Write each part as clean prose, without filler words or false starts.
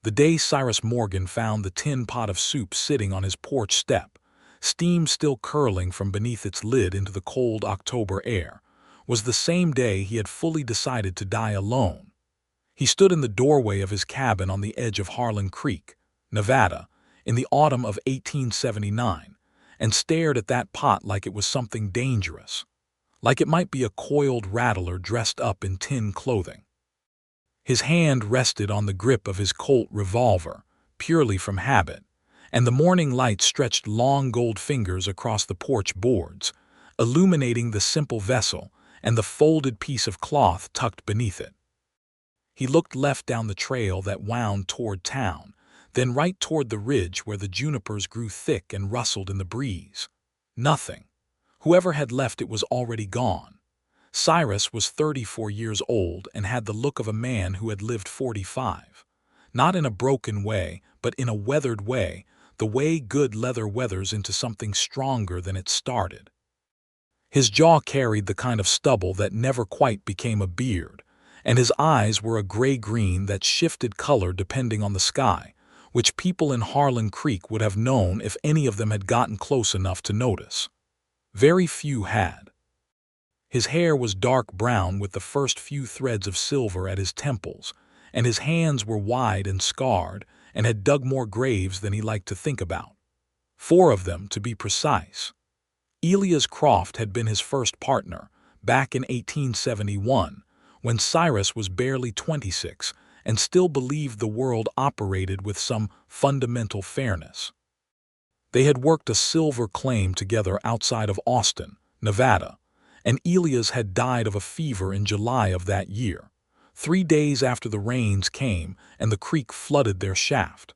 The day Cyrus Morgan found the tin pot of soup sitting on his porch step, steam still curling from beneath its lid into the cold October air, was the same day he had fully decided to die alone. He stood in the doorway of his cabin on the edge of Harlan Creek, Nevada, in the autumn of 1879, and stared at that pot like it was something dangerous, like it might be a coiled rattler dressed up in tin clothing. His hand rested on the grip of his Colt revolver, purely from habit, and the morning light stretched long gold fingers across the porch boards, illuminating the simple vessel and the folded piece of cloth tucked beneath it. He looked left down the trail that wound toward town, then right toward the ridge where the junipers grew thick and rustled in the breeze. Nothing. Whoever had left it was already gone. Cyrus was 34 years old and had the look of a man who had lived 45. Not in a broken way, but in a weathered way, the way good leather weathers into something stronger than it started. His jaw carried the kind of stubble that never quite became a beard, and his eyes were a gray-green that shifted color depending on the sky, which people in Harlan Creek would have known if any of them had gotten close enough to notice. Very few had. His hair was dark brown with the first few threads of silver at his temples, and his hands were wide and scarred and had dug more graves than he liked to think about. 4 of them, to be precise. Elias Croft had been his first partner, back in 1871, when Cyrus was barely 26 and still believed the world operated with some fundamental fairness. They had worked a silver claim together outside of Austin, Nevada, and Elias had died of a fever in July of that year, 3 days after the rains came and the creek flooded their shaft.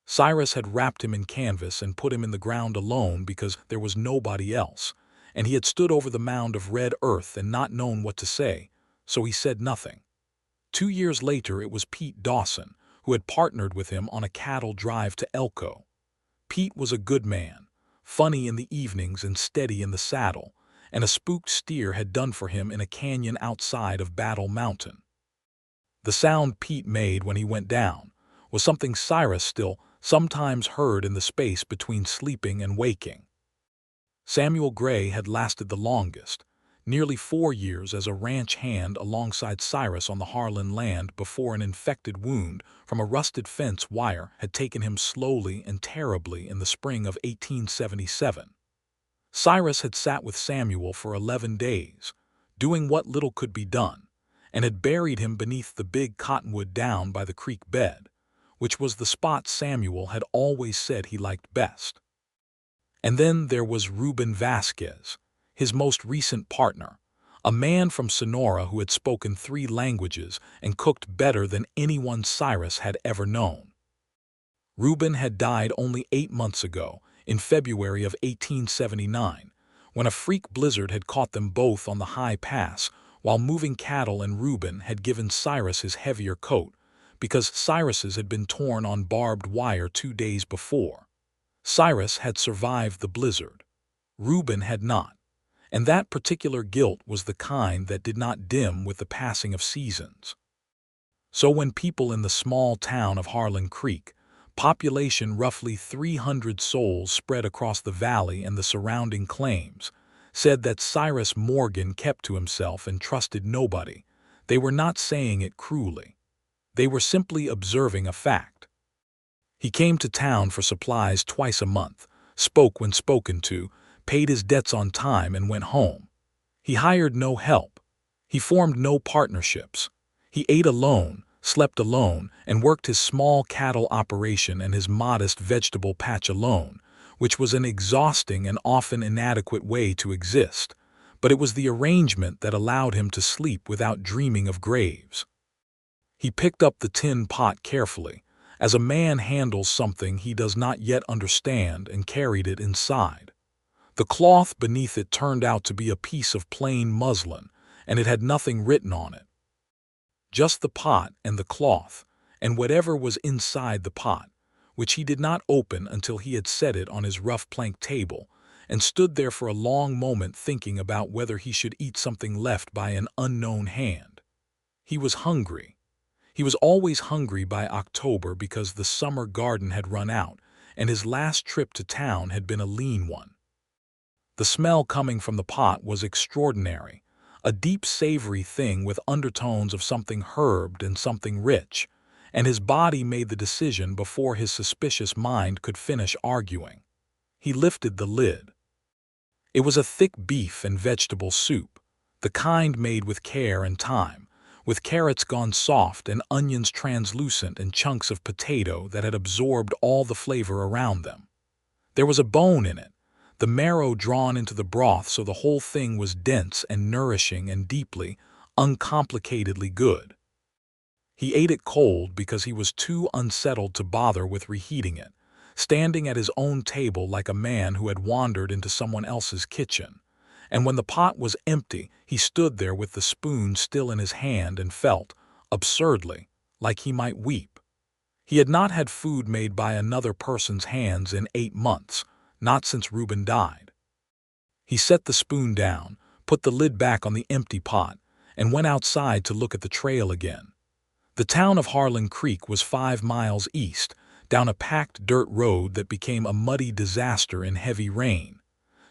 Cyrus had wrapped him in canvas and put him in the ground alone because there was nobody else, and he had stood over the mound of red earth and not known what to say, so he said nothing. 2 years later it was Pete Dawson, who had partnered with him on a cattle drive to Elko. Pete was a good man, funny in the evenings and steady in the saddle, and a spooked steer had done for him in a canyon outside of Battle Mountain. The sound Pete made when he went down was something Cyrus still sometimes heard in the space between sleeping and waking. Samuel Gray had lasted the longest, nearly 4 years as a ranch hand alongside Cyrus on the Harlan land before an infected wound from a rusted fence wire had taken him slowly and terribly in the spring of 1877. Cyrus had sat with Samuel for 11 days, doing what little could be done, and had buried him beneath the big cottonwood down by the creek bed, which was the spot Samuel had always said he liked best. And then there was Reuben Vasquez, his most recent partner, a man from Sonora who had spoken 3 languages and cooked better than anyone Cyrus had ever known. Reuben had died only 8 months ago, in February of 1879, when a freak blizzard had caught them both on the high pass while moving cattle, and Reuben had given Cyrus his heavier coat because Cyrus's had been torn on barbed wire 2 days before. Cyrus had survived the blizzard. Reuben had not, and that particular guilt was the kind that did not dim with the passing of seasons. So when people in the small town of Harlan Creek, population roughly 300 souls spread across the valley and the surrounding claims, said that Cyrus Morgan kept to himself and trusted nobody, they were not saying it cruelly. They were simply observing a fact. He came to town for supplies twice a month, spoke when spoken to, paid his debts on time and went home. He hired no help. He formed no partnerships. He ate alone, slept alone, and worked his small cattle operation and his modest vegetable patch alone, which was an exhausting and often inadequate way to exist, but it was the arrangement that allowed him to sleep without dreaming of graves. He picked up the tin pot carefully, as a man handles something he does not yet understand, and carried it inside. The cloth beneath it turned out to be a piece of plain muslin, and it had nothing written on it. Just the pot and the cloth, and whatever was inside the pot, which he did not open until he had set it on his rough plank table, and stood there for a long moment thinking about whether he should eat something left by an unknown hand. He was hungry. He was always hungry by October because the summer garden had run out, and his last trip to town had been a lean one. The smell coming from the pot was extraordinary, a deep savory thing with undertones of something herbed and something rich, and his body made the decision before his suspicious mind could finish arguing. He lifted the lid. It was a thick beef and vegetable soup, the kind made with care and time, with carrots gone soft and onions translucent and chunks of potato that had absorbed all the flavor around them. There was a bone in it, the marrow drawn into the broth so the whole thing was dense and nourishing and deeply, uncomplicatedly good. He ate it cold because he was too unsettled to bother with reheating it, standing at his own table like a man who had wandered into someone else's kitchen. And when the pot was empty, he stood there with the spoon still in his hand and felt, absurdly, like he might weep. He had not had food made by another person's hands in 8 months, not since Reuben died. He set the spoon down, put the lid back on the empty pot, and went outside to look at the trail again. The town of Harlan Creek was 5 miles east, down a packed dirt road that became a muddy disaster in heavy rain.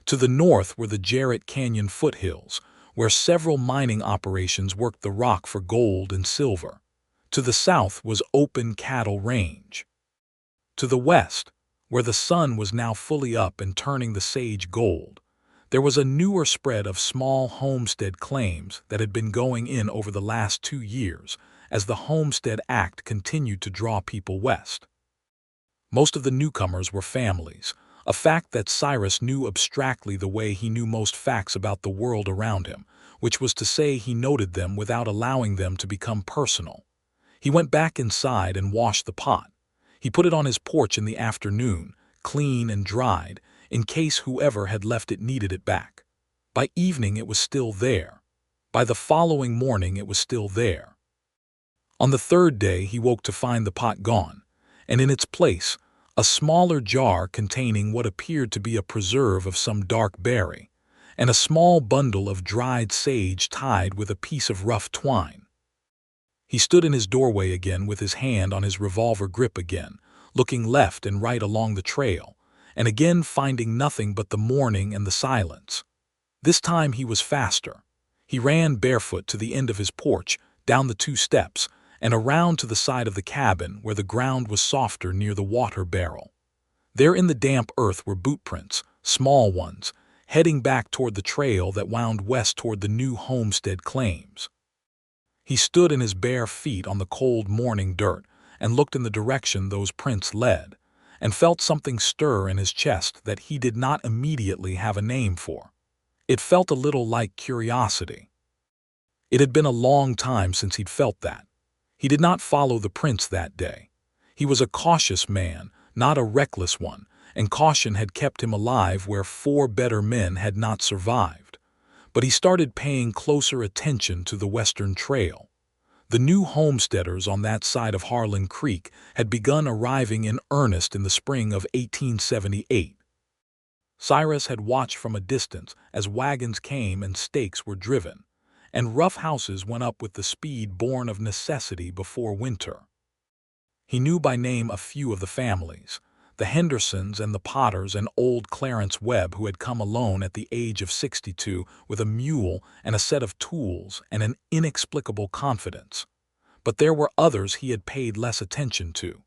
To the north were the Jarrett Canyon foothills, where several mining operations worked the rock for gold and silver. To the south was open cattle range. To the west, where the sun was now fully up and turning the sage gold, there was a newer spread of small homestead claims that had been going in over the last 2 years as the Homestead Act continued to draw people west. Most of the newcomers were families, a fact that Cyrus knew abstractly the way he knew most facts about the world around him, which was to say he noted them without allowing them to become personal. He went back inside and washed the pot. He put it on his porch in the afternoon, clean and dried, in case whoever had left it needed it back. By evening it was still there. By the following morning it was still there. On the third day he woke to find the pot gone, and in its place, a smaller jar containing what appeared to be a preserve of some dark berry, and a small bundle of dried sage tied with a piece of rough twine. He stood in his doorway again with his hand on his revolver grip again, looking left and right along the trail, and again finding nothing but the morning and the silence. This time he was faster. He ran barefoot to the end of his porch, down the 2 steps, and around to the side of the cabin where the ground was softer near the water barrel. There in the damp earth were boot prints, small ones, heading back toward the trail that wound west toward the new homestead claims. He stood in his bare feet on the cold morning dirt and looked in the direction those prints led, and felt something stir in his chest that he did not immediately have a name for. It felt a little like curiosity. It had been a long time since he'd felt that. He did not follow the prints that day. He was a cautious man, not a reckless one, and caution had kept him alive where 4 better men had not survived. But he started paying closer attention to the western trail. The new homesteaders on that side of Harlan Creek had begun arriving in earnest in the spring of 1878. Cyrus had watched from a distance as wagons came and stakes were driven, and rough houses went up with the speed born of necessity before winter. He knew by name a few of the families, the Hendersons and the Potters and old Clarence Webb, who had come alone at the age of 62 with a mule and a set of tools and an inexplicable confidence. But there were others he had paid less attention to.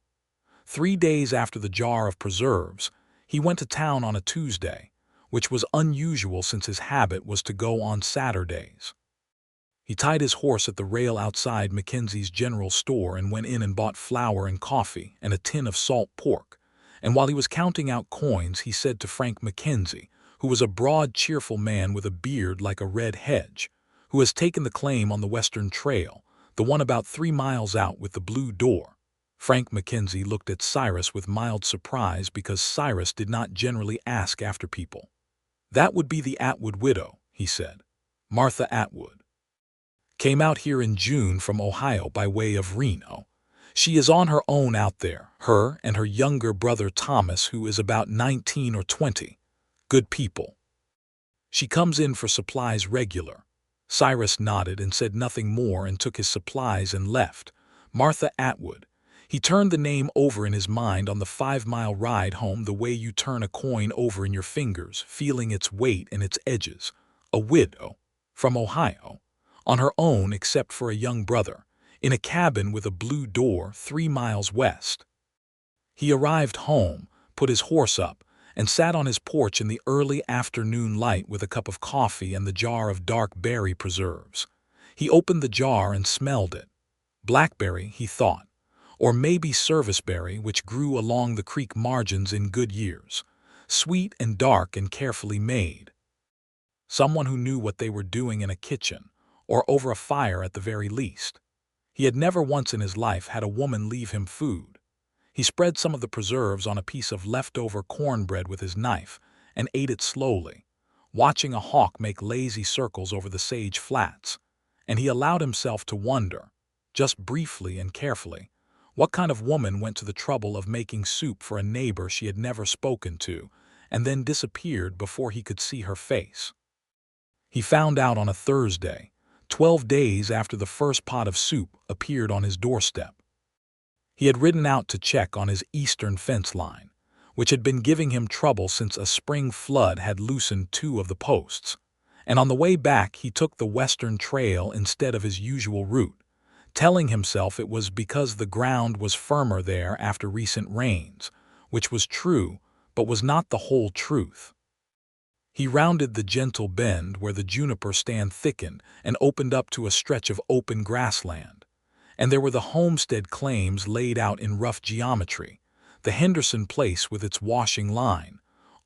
3 days after the jar of preserves, he went to town on a Tuesday, which was unusual since his habit was to go on Saturdays. He tied his horse at the rail outside Mackenzie's general store and went in and bought flour and coffee and a tin of salt pork. And while he was counting out coins, he said to Frank Mackenzie, who was a broad, cheerful man with a beard like a red hedge, who has taken the claim on the western trail, the one about 3 miles out with the blue door. Frank Mackenzie looked at Cyrus with mild surprise because Cyrus did not generally ask after people. "That would be the Atwood widow," he said. "Martha Atwood. Came out here in June from Ohio by way of Reno. She is on her own out there, her and her younger brother Thomas, who is about 19 or 20. Good people. She comes in for supplies regular." Cyrus nodded and said nothing more and took his supplies and left, Martha Atwood. He turned the name over in his mind on the 5-mile ride home the way you turn a coin over in your fingers, feeling its weight and its edges. A widow, from Ohio, on her own except for a young brother, in a cabin with a blue door 3 miles west. He arrived home, put his horse up, and sat on his porch in the early afternoon light with a cup of coffee and the jar of dark berry preserves. He opened the jar and smelled it. Blackberry, he thought, or maybe serviceberry, which grew along the creek margins in good years, sweet and dark and carefully made. Someone who knew what they were doing in a kitchen, or over a fire at the very least. He had never once in his life had a woman leave him food. He spread some of the preserves on a piece of leftover cornbread with his knife and ate it slowly, watching a hawk make lazy circles over the sage flats, and he allowed himself to wonder, just briefly and carefully, what kind of woman went to the trouble of making soup for a neighbor she had never spoken to, and then disappeared before he could see her face. He found out on a Thursday, 12 days after the first pot of soup appeared on his doorstep. He had ridden out to check on his eastern fence line, which had been giving him trouble since a spring flood had loosened 2 of the posts, and on the way back he took the western trail instead of his usual route, telling himself it was because the ground was firmer there after recent rains, which was true, but was not the whole truth. He rounded the gentle bend where the juniper stand thickened and opened up to a stretch of open grassland, and there were the homestead claims laid out in rough geometry, the Henderson place with its washing line,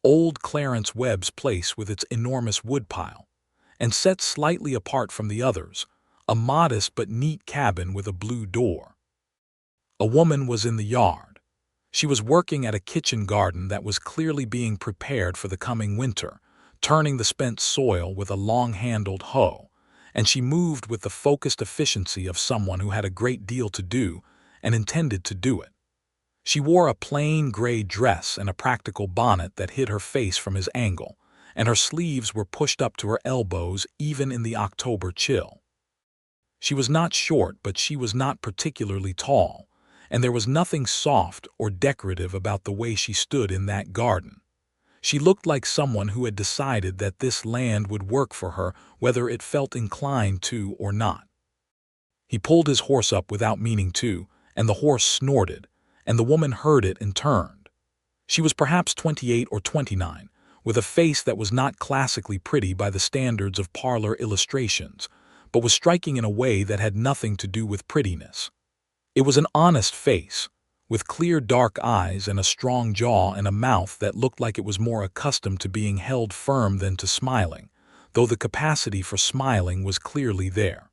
old Clarence Webb's place with its enormous woodpile, and set slightly apart from the others, a modest but neat cabin with a blue door. A woman was in the yard. She was working at a kitchen garden that was clearly being prepared for the coming winter, turning the spent soil with a long-handled hoe, and she moved with the focused efficiency of someone who had a great deal to do and intended to do it. She wore a plain gray dress and a practical bonnet that hid her face from his angle, and her sleeves were pushed up to her elbows even in the October chill. She was not short, but she was not particularly tall, and there was nothing soft or decorative about the way she stood in that garden. She looked like someone who had decided that this land would work for her whether it felt inclined to or not. He pulled his horse up without meaning to, and the horse snorted, and the woman heard it and turned. She was perhaps 28 or 29, with a face that was not classically pretty by the standards of parlor illustrations, but was striking in a way that had nothing to do with prettiness. It was an honest face, with clear dark eyes and a strong jaw and a mouth that looked like it was more accustomed to being held firm than to smiling, though the capacity for smiling was clearly there.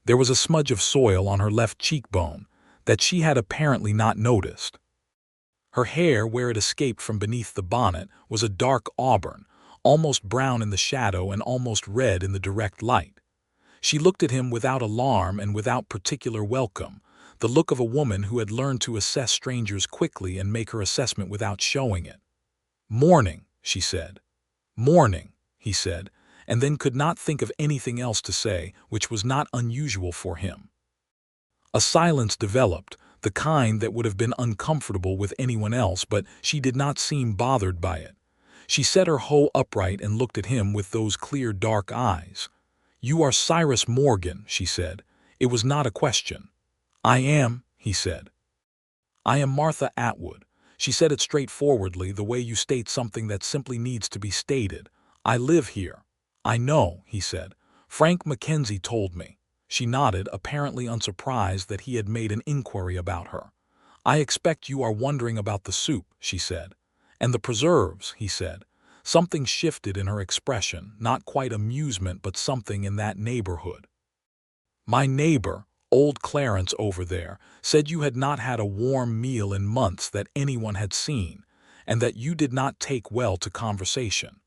There was a smudge of soil on her left cheekbone that she had apparently not noticed. Her hair, where it escaped from beneath the bonnet, was a dark auburn, almost brown in the shadow and almost red in the direct light. She looked at him without alarm and without particular welcome, the look of a woman who had learned to assess strangers quickly and make her assessment without showing it. "Morning," she said. "Morning," he said, and then could not think of anything else to say, which was not unusual for him. A silence developed, the kind that would have been uncomfortable with anyone else, but she did not seem bothered by it. She set her hoe upright and looked at him with those clear dark eyes. "You are Cyrus Morgan," she said. It was not a question. "I am," he said. "I am Martha Atwood." She said it straightforwardly, the way you state something that simply needs to be stated. "I live here." "I know," he said. "Frank Mackenzie told me." She nodded, apparently unsurprised that he had made an inquiry about her. "I expect you are wondering about the soup," she said. "And the preserves," he said. Something shifted in her expression, not quite amusement, but something in that neighborhood. "My neighbor, old Clarence over there, said you had not had a warm meal in months that anyone had seen, and that you did not take well to conversation.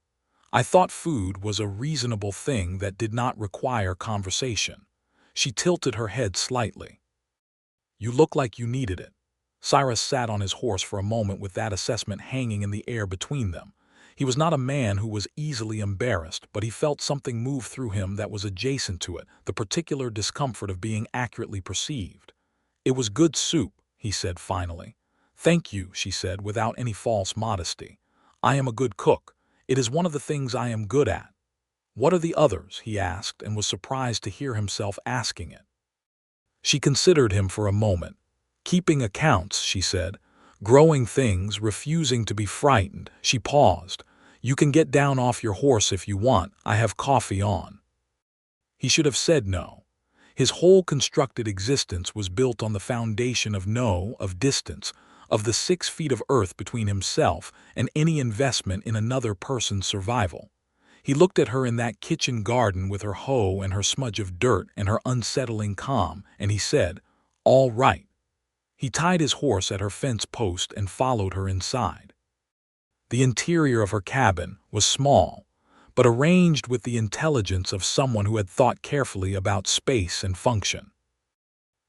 I thought food was a reasonable thing that did not require conversation." She tilted her head slightly. "You look like you needed it." Cyrus sat on his horse for a moment with that assessment hanging in the air between them. He was not a man who was easily embarrassed, but he felt something move through him that was adjacent to it, the particular discomfort of being accurately perceived. "It was good soup," he said finally. "Thank you," she said without any false modesty. "I am a good cook. It is one of the things I am good at." "What are the others?" he asked, and was surprised to hear himself asking it. She considered him for a moment. "Keeping accounts," she said. "Growing things, refusing to be frightened." She paused. "You can get down off your horse if you want. I have coffee on." He should have said no. His whole constructed existence was built on the foundation of no, of distance, of the 6 feet of earth between himself and any investment in another person's survival. He looked at her in that kitchen garden with her hoe and her smudge of dirt and her unsettling calm, and he said, "All right." He tied his horse at her fence post and followed her inside. The interior of her cabin was small, but arranged with the intelligence of someone who had thought carefully about space and function.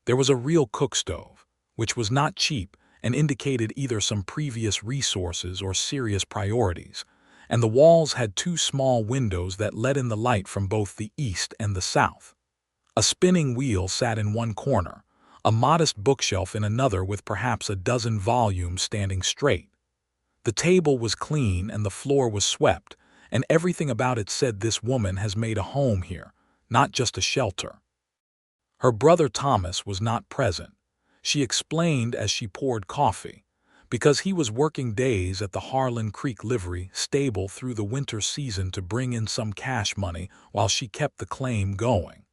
There was a real cook stove, which was not cheap and indicated either some previous resources or serious priorities, and the walls had 2 small windows that let in the light from both the east and the south. A spinning wheel sat in one corner, a modest bookshelf in another with perhaps a dozen volumes standing straight. The table was clean and the floor was swept, and everything about it said this woman has made a home here, not just a shelter. Her brother Thomas was not present, she explained as she poured coffee, because he was working days at the Harlan Creek livery stable through the winter season to bring in some cash money while she kept the claim going.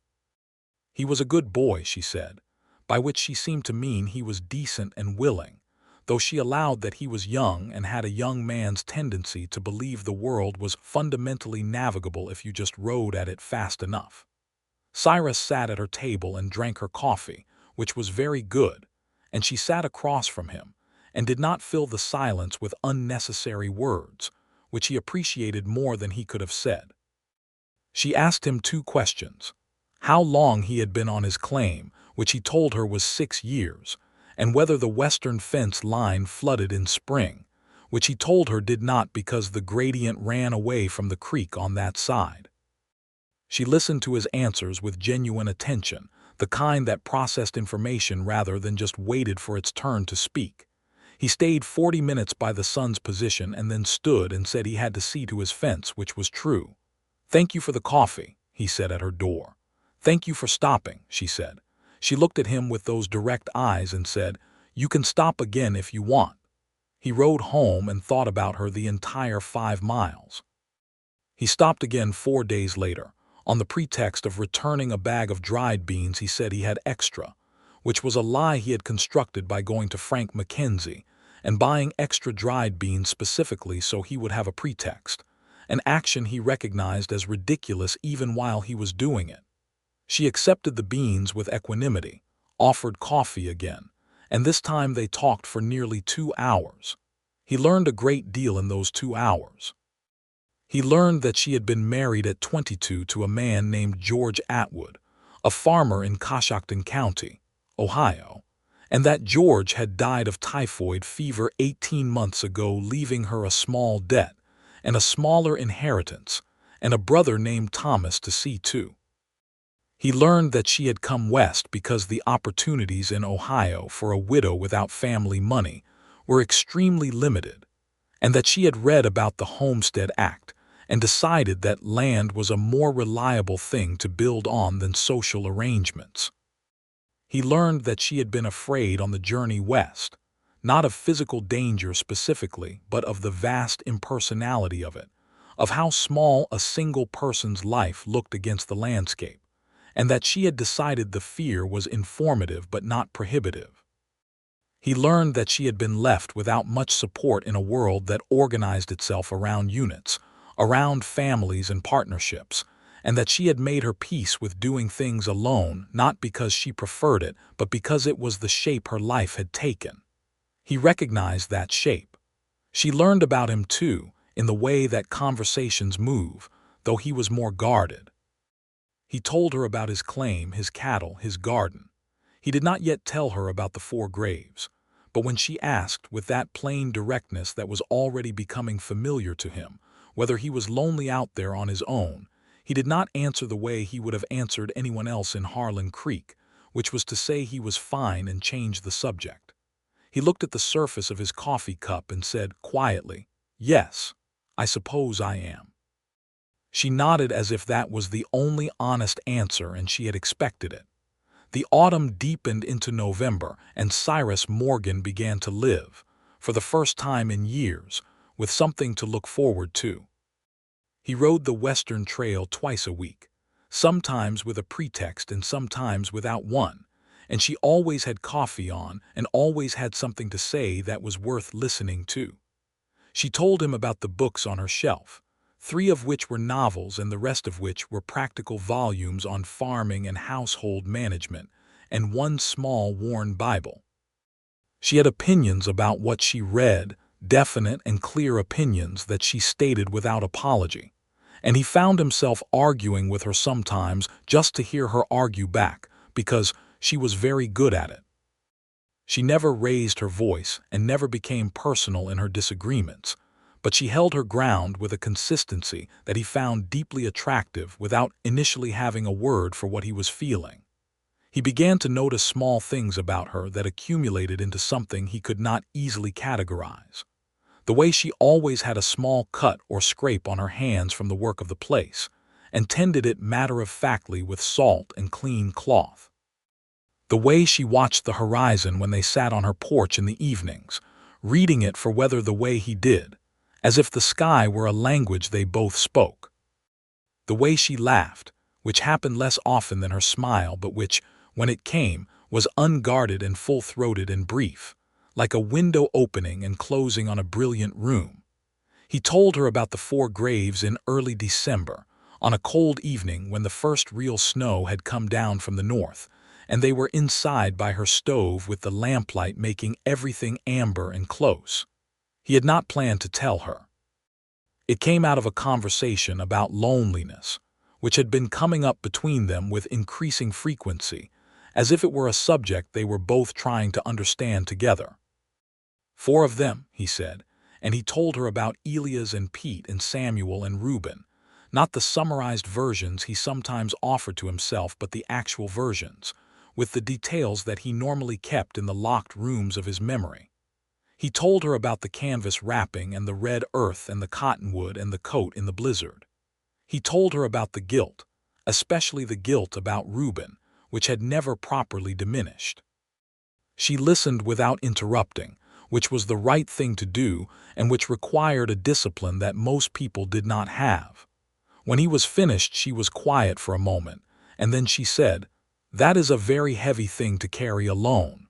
He was a good boy, she said, by which she seemed to mean he was decent and willing, though she allowed that he was young and had a young man's tendency to believe the world was fundamentally navigable if you just rode at it fast enough. Cyrus sat at her table and drank her coffee, which was very good, and she sat across from him, and did not fill the silence with unnecessary words, which he appreciated more than he could have said. She asked him 2 questions: how long he had been on his claim, which he told her was 6 years, and whether the western fence line flooded in spring, which he told her did not because the gradient ran away from the creek on that side. She listened to his answers with genuine attention, the kind that processed information rather than just waited for its turn to speak. He stayed 40 minutes by the sun's position and then stood and said he had to see to his fence, which was true. "Thank you for the coffee," he said at her door. "Thank you for stopping," she said. She looked at him with those direct eyes and said, "You can stop again if you want." He rode home and thought about her the entire 5 miles. He stopped again 4 days later. On the pretext of returning a bag of dried beans he said he had extra, which was a lie he had constructed by going to Frank McKenzie and buying extra dried beans specifically so he would have a pretext, an action he recognized as ridiculous even while he was doing it. She accepted the beans with equanimity, offered coffee again, and this time they talked for nearly 2 hours. He learned a great deal in those 2 hours. He learned that she had been married at 22 to a man named George Atwood, a farmer in Coshocton County, Ohio, and that George had died of typhoid fever 18 months ago, leaving her a small debt and a smaller inheritance and a brother named Thomas to see to. He learned that she had come west because the opportunities in Ohio for a widow without family money were extremely limited, and that she had read about the Homestead Act and decided that land was a more reliable thing to build on than social arrangements. He learned that she had been afraid on the journey west, not of physical danger specifically, but of the vast impersonality of it, of how small a single person's life looked against the landscape, and that she had decided the fear was informative but not prohibitive. He learned that she had been left without much support in a world that organized itself around units, around families and partnerships, and that she had made her peace with doing things alone, not because she preferred it, but because it was the shape her life had taken. He recognized that shape. She learned about him, too, in the way that conversations move, though he was more guarded. He told her about his claim, his cattle, his garden. He did not yet tell her about the 4 graves, but when she asked, with that plain directness that was already becoming familiar to him, whether he was lonely out there on his own, he did not answer the way he would have answered anyone else in Harlan Creek, which was to say he was fine and change the subject. He looked at the surface of his coffee cup and said quietly, "Yes, I suppose I am." She nodded as if that was the only honest answer and she had expected it. The autumn deepened into November and Cyrus Morgan began to live, for the first time in years, with something to look forward to. He rode the Western Trail twice a week, sometimes with a pretext and sometimes without one, and she always had coffee on and always had something to say that was worth listening to. She told him about the books on her shelf, 3 of which were novels and the rest of which were practical volumes on farming and household management, and 1 small worn Bible. She had opinions about what she read, definite and clear opinions that she stated without apology, and he found himself arguing with her sometimes just to hear her argue back, because she was very good at it. She never raised her voice and never became personal in her disagreements, but she held her ground with a consistency that he found deeply attractive without initially having a word for what he was feeling. He began to notice small things about her that accumulated into something he could not easily categorize. The way she always had a small cut or scrape on her hands from the work of the place, and tended it matter-of-factly with salt and clean cloth. The way she watched the horizon when they sat on her porch in the evenings, reading it for weather the way he did, as if the sky were a language they both spoke. The way she laughed, which happened less often than her smile, but which, when it came, was unguarded and full-throated and brief, like a window opening and closing on a brilliant room. He told her about the 4 graves in early December, on a cold evening when the first real snow had come down from the north, and they were inside by her stove with the lamplight making everything amber and close. He had not planned to tell her. It came out of a conversation about loneliness, which had been coming up between them with increasing frequency, as if it were a subject they were both trying to understand together. 4 of them, he said, and he told her about Elias and Pete and Samuel and Reuben, not the summarized versions he sometimes offered to himself but the actual versions, with the details that he normally kept in the locked rooms of his memory. He told her about the canvas wrapping and the red earth and the cottonwood and the coat in the blizzard. He told her about the guilt, especially the guilt about Reuben, which had never properly diminished. She listened without interrupting, which was the right thing to do and which required a discipline that most people did not have. When he was finished, she was quiet for a moment, and then she said, "That is a very heavy thing to carry alone."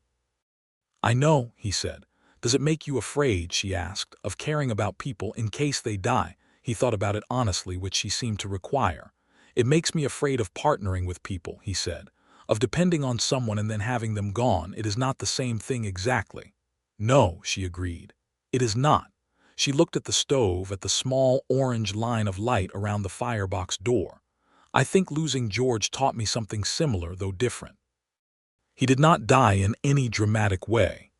"I know," he said. "Does it make you afraid," she asked, "of caring about people in case they die?" He thought about it honestly, which she seemed to require. "It makes me afraid of partnering with people," he said, "of depending on someone and then having them gone. It is not the same thing exactly." "No," she agreed. "It is not." She looked at the stove, at the small orange line of light around the firebox door. "I think losing George taught me something similar, though different. He did not die in any dramatic way.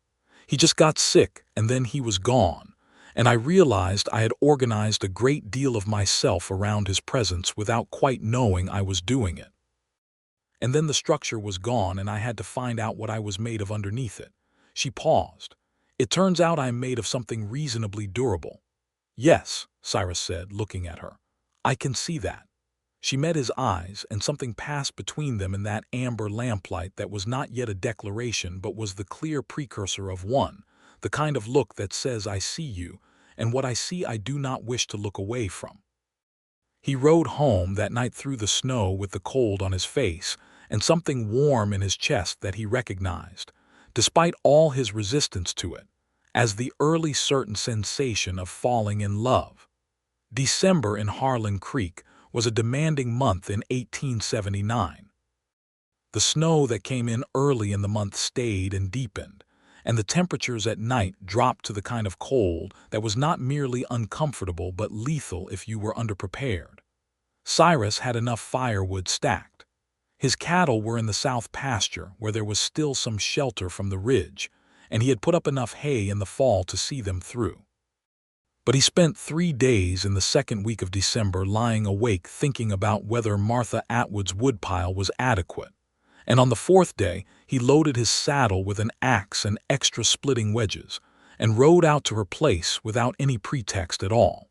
He just got sick, and then he was gone, and I realized I had organized a great deal of myself around his presence without quite knowing I was doing it. And then the structure was gone, and I had to find out what I was made of underneath it." She paused. "It turns out I am made of something reasonably durable." "Yes," Cyrus said, looking at her. "I can see that." She met his eyes, and something passed between them in that amber lamplight that was not yet a declaration but was the clear precursor of one, the kind of look that says, "I see you, and what I see I do not wish to look away from." He rode home that night through the snow with the cold on his face and something warm in his chest that he recognized, despite all his resistance to it, as the early certain sensation of falling in love. December in Harlan Creek was a demanding month in 1879. The snow that came in early in the month stayed and deepened, and the temperatures at night dropped to the kind of cold that was not merely uncomfortable but lethal if you were underprepared. Cyrus had enough firewood stacked. His cattle were in the south pasture where there was still some shelter from the ridge, and he had put up enough hay in the fall to see them through. But he spent 3 days in the second week of December lying awake thinking about whether Martha Atwood's woodpile was adequate, And on the fourth day, he loaded his saddle with an axe and extra splitting wedges, and rode out to her place without any pretext at all.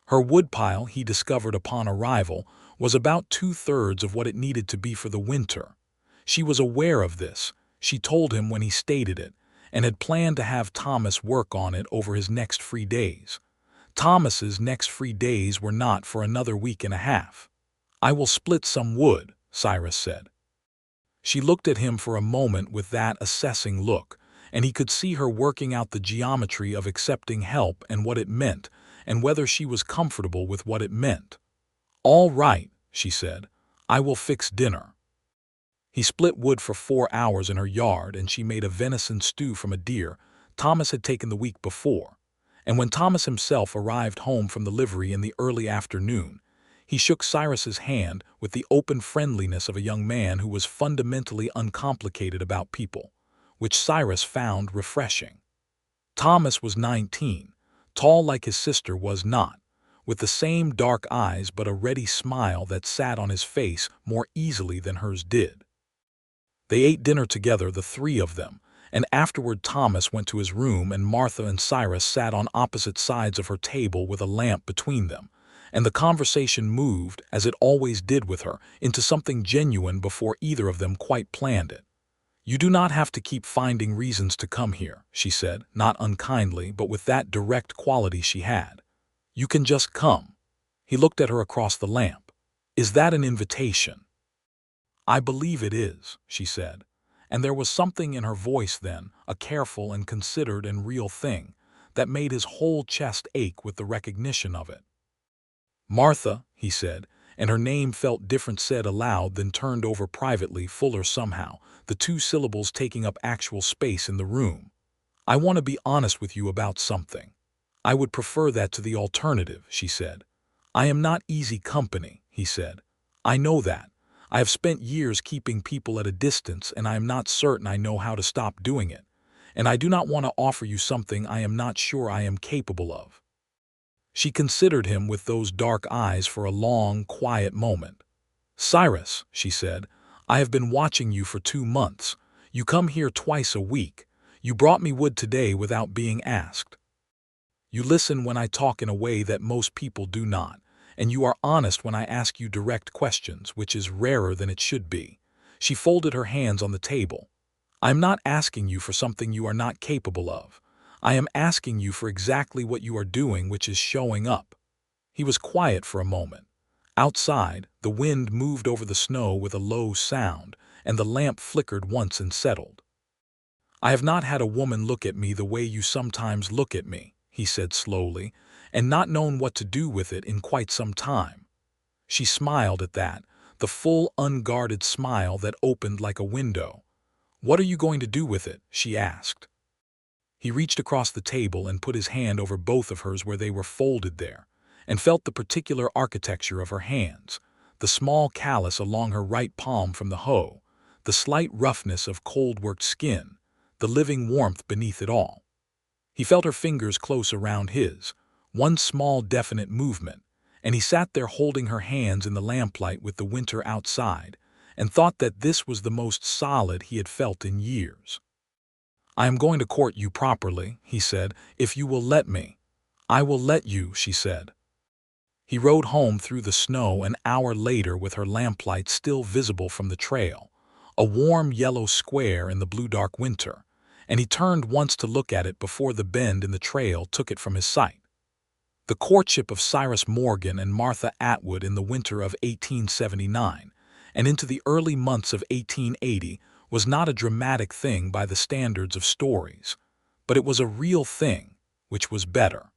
Her woodpile, he discovered upon arrival, was about 2/3 of what it needed to be for the winter. She was aware of this, she told him when he stated it, and had planned to have Thomas work on it over his next free days. Thomas's next free days were not for another week and a half. "I will split some wood," Cyrus said. She looked at him for a moment with that assessing look, and he could see her working out the geometry of accepting help and what it meant, and whether she was comfortable with what it meant. "All right," she said, "I will fix dinner." He split wood for 4 hours in her yard, and she made a venison stew from a deer Thomas had taken the week before. And when Thomas himself arrived home from the livery in the early afternoon, he shook Cyrus's hand with the open friendliness of a young man who was fundamentally uncomplicated about people, which Cyrus found refreshing. Thomas was 19, tall like his sister was not, with the same dark eyes but a ready smile that sat on his face more easily than hers did. They ate dinner together, the three of them, and afterward Thomas went to his room and Martha and Cyrus sat on opposite sides of her table with a lamp between them, and the conversation moved, as it always did with her, into something genuine before either of them quite planned it. "You do not have to keep finding reasons to come here," she said, not unkindly, but with that direct quality she had. "You can just come." He looked at her across the lamp. "Is that an invitation?" "I believe it is," she said, and there was something in her voice then, a careful and considered and real thing, that made his whole chest ache with the recognition of it. "Martha," he said, and her name felt different said aloud than turned over privately, fuller somehow, the two syllables taking up actual space in the room. "I want to be honest with you about something. I would prefer that to the alternative," she said. "I am not easy company," he said. "I know that. I have spent years keeping people at a distance, and I am not certain I know how to stop doing it. And I do not want to offer you something I am not sure I am capable of." She considered him with those dark eyes for a long, quiet moment. "Cyrus," she said, "I have been watching you for 2 months. You come here twice a week. You brought me wood today without being asked. You listen when I talk in a way that most people do not, and you are honest when I ask you direct questions, which is rarer than it should be." She folded her hands on the table. "I am not asking you for something you are not capable of. I am asking you for exactly what you are doing, which is showing up." He was quiet for a moment. Outside, the wind moved over the snow with a low sound, and the lamp flickered once and settled. "I have not had a woman look at me the way you sometimes look at me," he said slowly, "and not known what to do with it in quite some time." She smiled at that, the full, unguarded smile that opened like a window. "What are you going to do with it?" she asked. He reached across the table and put his hand over both of hers where they were folded there, and felt the particular architecture of her hands, the small callus along her right palm from the hoe, the slight roughness of cold-worked skin, the living warmth beneath it all. He felt her fingers close around his, one small definite movement, and he sat there holding her hands in the lamplight with the winter outside, and thought that this was the most solid he had felt in years. "I am going to court you properly," he said, "if you will let me." "I will let you," she said. He rode home through the snow an hour later with her lamplight still visible from the trail, a warm yellow square in the blue-dark winter, and he turned once to look at it before the bend in the trail took it from his sight. The courtship of Cyrus Morgan and Martha Atwood in the winter of 1879 and into the early months of 1880 was not a dramatic thing by the standards of stories, but it was a real thing, which was better.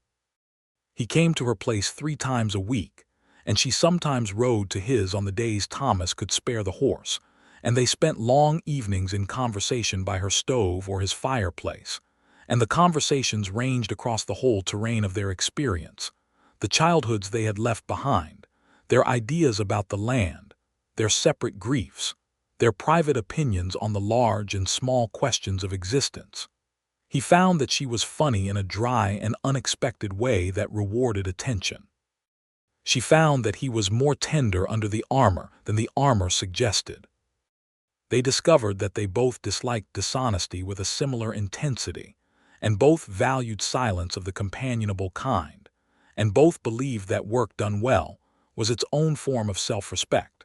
He came to her place 3 times a week, and she sometimes rode to his on the days Thomas could spare the horse, and they spent long evenings in conversation by her stove or his fireplace, and the conversations ranged across the whole terrain of their experience, the childhoods they had left behind, their ideas about the land, their separate griefs, their private opinions on the large and small questions of existence. He found that she was funny in a dry and unexpected way that rewarded attention. She found that he was more tender under the armor than the armor suggested. They discovered that they both disliked dishonesty with a similar intensity, and both valued silence of the companionable kind, and both believed that work done well was its own form of self-respect.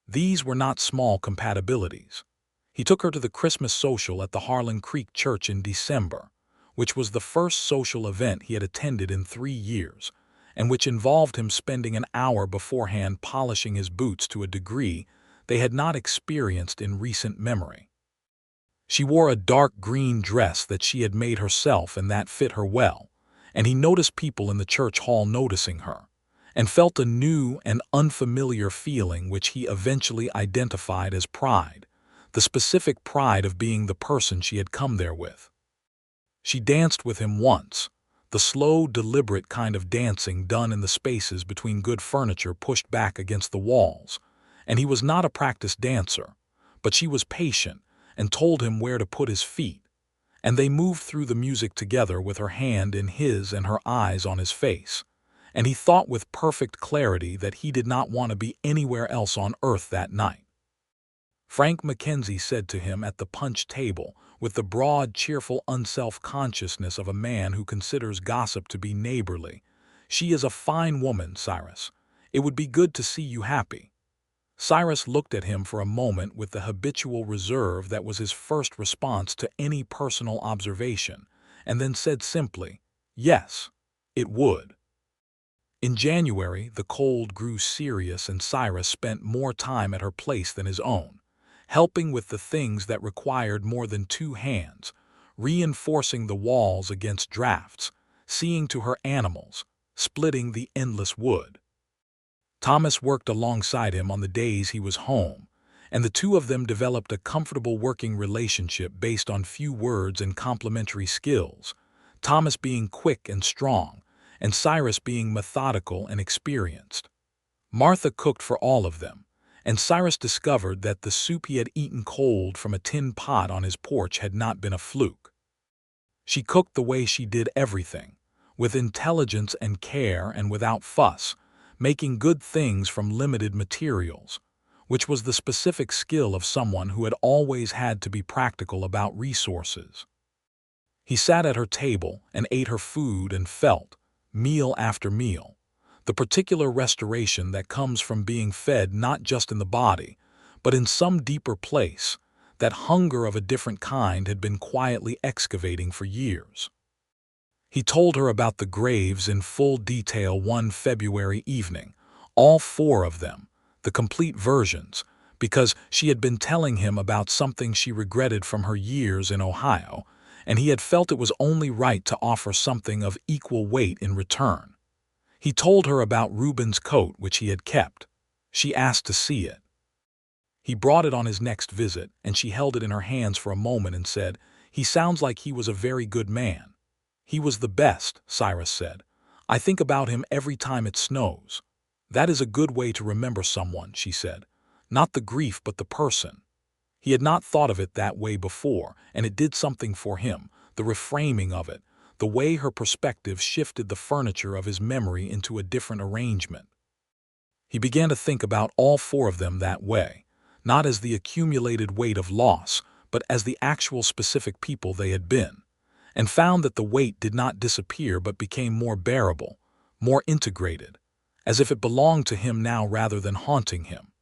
These were not small compatibilities. He took her to the Christmas social at the Harlan Creek Church in December, which was the first social event he had attended in 3 years, and which involved him spending an hour beforehand polishing his boots to a degree they had not experienced in recent memory. She wore a dark green dress that she had made herself and that fit her well, and he noticed people in the church hall noticing her, and felt a new and unfamiliar feeling which he eventually identified as pride, the specific pride of being the person she had come there with. She danced with him once, the slow, deliberate kind of dancing done in the spaces between good furniture pushed back against the walls, and he was not a practiced dancer, but she was patient and told him where to put his feet, and they moved through the music together with her hand in his and her eyes on his face, and he thought with perfect clarity that he did not want to be anywhere else on earth that night. Frank Mackenzie said to him at the punch table, with the broad, cheerful unself-consciousness of a man who considers gossip to be neighborly, "She is a fine woman, Cyrus. It would be good to see you happy." Cyrus looked at him for a moment with the habitual reserve that was his first response to any personal observation, and then said simply, "Yes, it would." In January, the cold grew serious and Cyrus spent more time at her place than his own, helping with the things that required more than 2 hands, reinforcing the walls against drafts, seeing to her animals, splitting the endless wood. Thomas worked alongside him on the days he was home, and the two of them developed a comfortable working relationship based on few words and complementary skills, Thomas being quick and strong, and Cyrus being methodical and experienced. Martha cooked for all of them, and Cyrus discovered that the soup he had eaten cold from a tin pot on his porch had not been a fluke. She cooked the way she did everything, with intelligence and care and without fuss, making good things from limited materials, which was the specific skill of someone who had always had to be practical about resources. He sat at her table and ate her food and felt, meal after meal, the particular restoration that comes from being fed not just in the body, but in some deeper place that hunger of a different kind had been quietly excavating for years. He told her about the graves in full detail one February evening, all 4 of them, the complete versions, because she had been telling him about something she regretted from her years in Ohio, and he had felt it was only right to offer something of equal weight in return. He told her about Reuben's coat which he had kept. She asked to see it. He brought it on his next visit, and she held it in her hands for a moment and said, "He sounds like he was a very good man." "He was the best," Cyrus said. "I think about him every time it snows." "That is a good way to remember someone," she said. "Not the grief but the person." He had not thought of it that way before, and it did something for him, the reframing of it, the way her perspective shifted the furniture of his memory into a different arrangement. He began to think about all 4 of them that way, not as the accumulated weight of loss, but as the actual specific people they had been, and found that the weight did not disappear but became more bearable, more integrated, as if it belonged to him now rather than haunting him.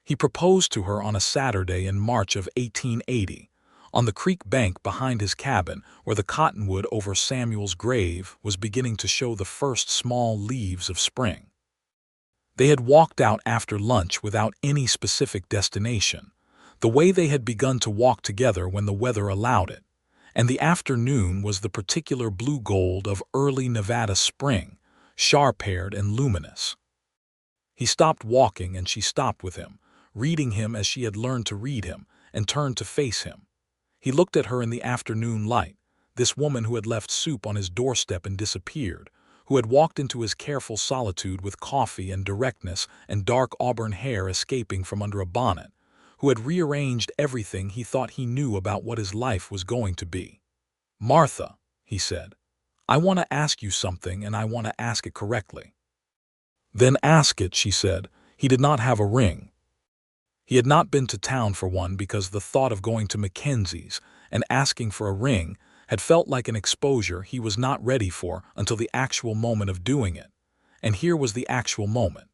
He proposed to her on a Saturday in March of 1880, on the creek bank behind his cabin where the cottonwood over Samuel's grave was beginning to show the first small leaves of spring. They had walked out after lunch without any specific destination, the way they had begun to walk together when the weather allowed it, and the afternoon was the particular blue-gold of early Nevada spring, sharp-haired and luminous. He stopped walking and she stopped with him, reading him as she had learned to read him, and turned to face him. He looked at her in the afternoon light, this woman who had left soup on his doorstep and disappeared, who had walked into his careful solitude with coffee and directness and dark auburn hair escaping from under a bonnet, who had rearranged everything he thought he knew about what his life was going to be. "Martha," he said, "I want to ask you something and I want to ask it correctly." "Then ask it," she said. He did not have a ring. He had not been to town for one because the thought of going to Mackenzie's and asking for a ring had felt like an exposure he was not ready for until the actual moment of doing it. And here was the actual moment.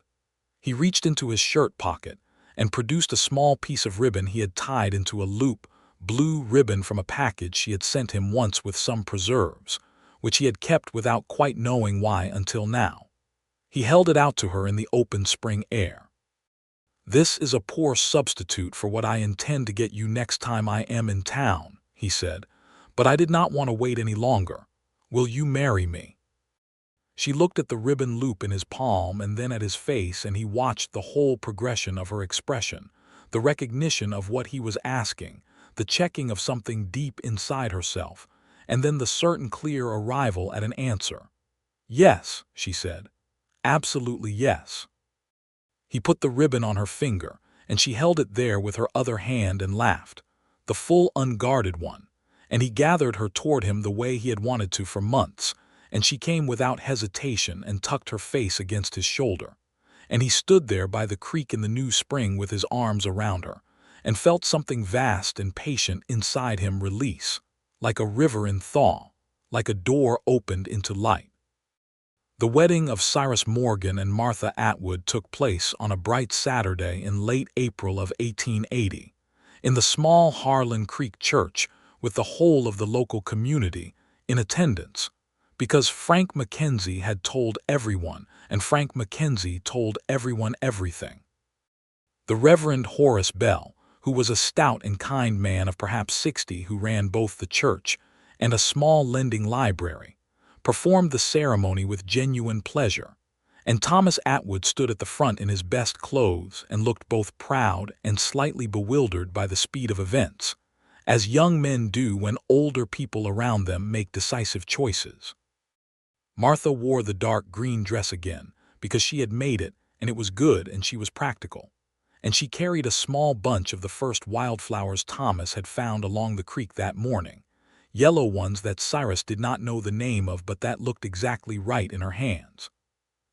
He reached into his shirt pocket and produced a small piece of ribbon he had tied into a loop, blue ribbon from a package she had sent him once with some preserves, which he had kept without quite knowing why until now. He held it out to her in the open spring air. "This is a poor substitute for what I intend to get you next time I am in town," he said, "but I did not want to wait any longer. Will you marry me?" She looked at the ribbon loop in his palm and then at his face, and he watched the whole progression of her expression, the recognition of what he was asking, the checking of something deep inside herself, and then the certain clear arrival at an answer. "Yes," she said. "Absolutely yes." He put the ribbon on her finger, and she held it there with her other hand and laughed, the full unguarded one, and he gathered her toward him the way he had wanted to for months, and she came without hesitation and tucked her face against his shoulder, and he stood there by the creek in the new spring with his arms around her, and felt something vast and patient inside him release, like a river in thaw, like a door opened into light. The wedding of Cyrus Morgan and Martha Atwood took place on a bright Saturday in late April of 1880, in the small Harlan Creek church, with the whole of the local community in attendance, because Frank Mackenzie had told everyone, and Frank Mackenzie told everyone everything. The Reverend Horace Bell, who was a stout and kind man of perhaps 60 who ran both the church and a small lending library, performed the ceremony with genuine pleasure, and Thomas Atwood stood at the front in his best clothes and looked both proud and slightly bewildered by the speed of events, as young men do when older people around them make decisive choices. Martha wore the dark green dress again because she had made it, and it was good, and she was practical. And she carried a small bunch of the first wildflowers Thomas had found along the creek that morning, yellow ones that Cyrus did not know the name of but that looked exactly right in her hands.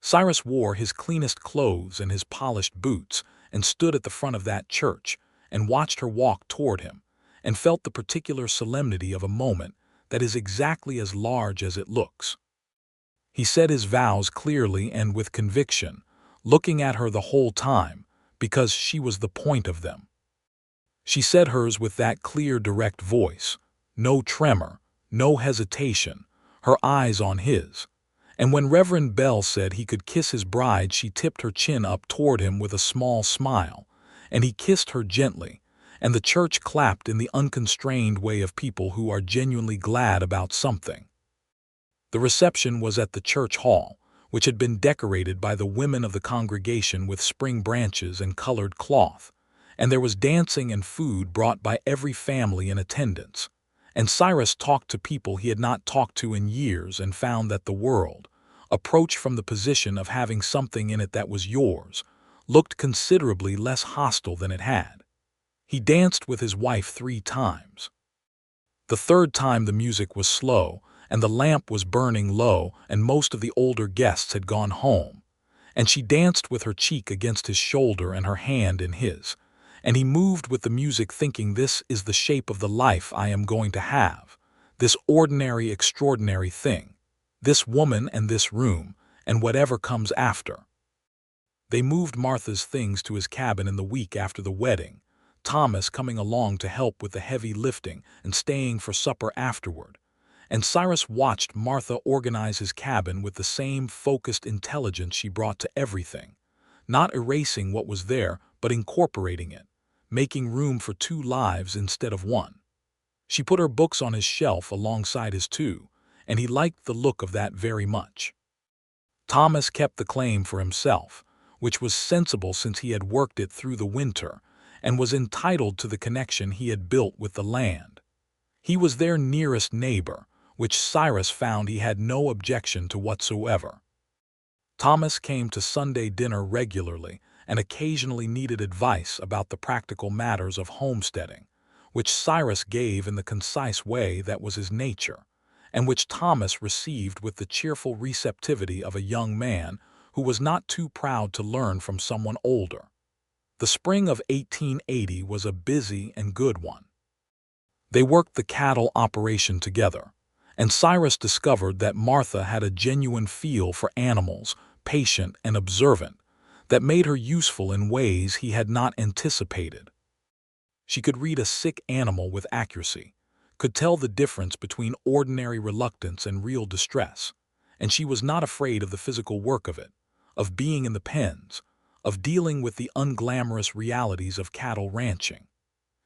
Cyrus wore his cleanest clothes and his polished boots and stood at the front of that church and watched her walk toward him and felt the particular solemnity of a moment that is exactly as large as it looks. He said his vows clearly and with conviction, looking at her the whole time, because she was the point of them. She said hers with that clear, direct voice, no tremor, no hesitation, her eyes on his. And when Reverend Bell said he could kiss his bride, she tipped her chin up toward him with a small smile, and he kissed her gently, and the church clapped in the unconstrained way of people who are genuinely glad about something. The reception was at the church hall, which had been decorated by the women of the congregation with spring branches and colored cloth, and there was dancing and food brought by every family in attendance. And Cyrus talked to people he had not talked to in years and found that the world, approached from the position of having something in it that was yours, looked considerably less hostile than it had. He danced with his wife 3 times. The third time the music was slow, and the lamp was burning low, and most of the older guests had gone home, and she danced with her cheek against his shoulder and her hand in his, and he moved with the music thinking, this is the shape of the life I am going to have, this ordinary, extraordinary thing, this woman and this room, and whatever comes after. They moved Martha's things to his cabin in the week after the wedding, Thomas coming along to help with the heavy lifting and staying for supper afterward. And Cyrus watched Martha organize his cabin with the same focused intelligence she brought to everything, not erasing what was there, but incorporating it, making room for 2 lives instead of 1. She put her books on his shelf alongside his 2, and he liked the look of that very much. Thomas kept the claim for himself, which was sensible since he had worked it through the winter, and was entitled to the connection he had built with the land. He was their nearest neighbor, which Cyrus found he had no objection to whatsoever. Thomas came to Sunday dinner regularly and occasionally needed advice about the practical matters of homesteading, which Cyrus gave in the concise way that was his nature, and which Thomas received with the cheerful receptivity of a young man who was not too proud to learn from someone older. The spring of 1880 was a busy and good one. They worked the cattle operation together, and Cyrus discovered that Martha had a genuine feel for animals, patient and observant, that made her useful in ways he had not anticipated. She could read a sick animal with accuracy, could tell the difference between ordinary reluctance and real distress, and she was not afraid of the physical work of it, of being in the pens, of dealing with the unglamorous realities of cattle ranching.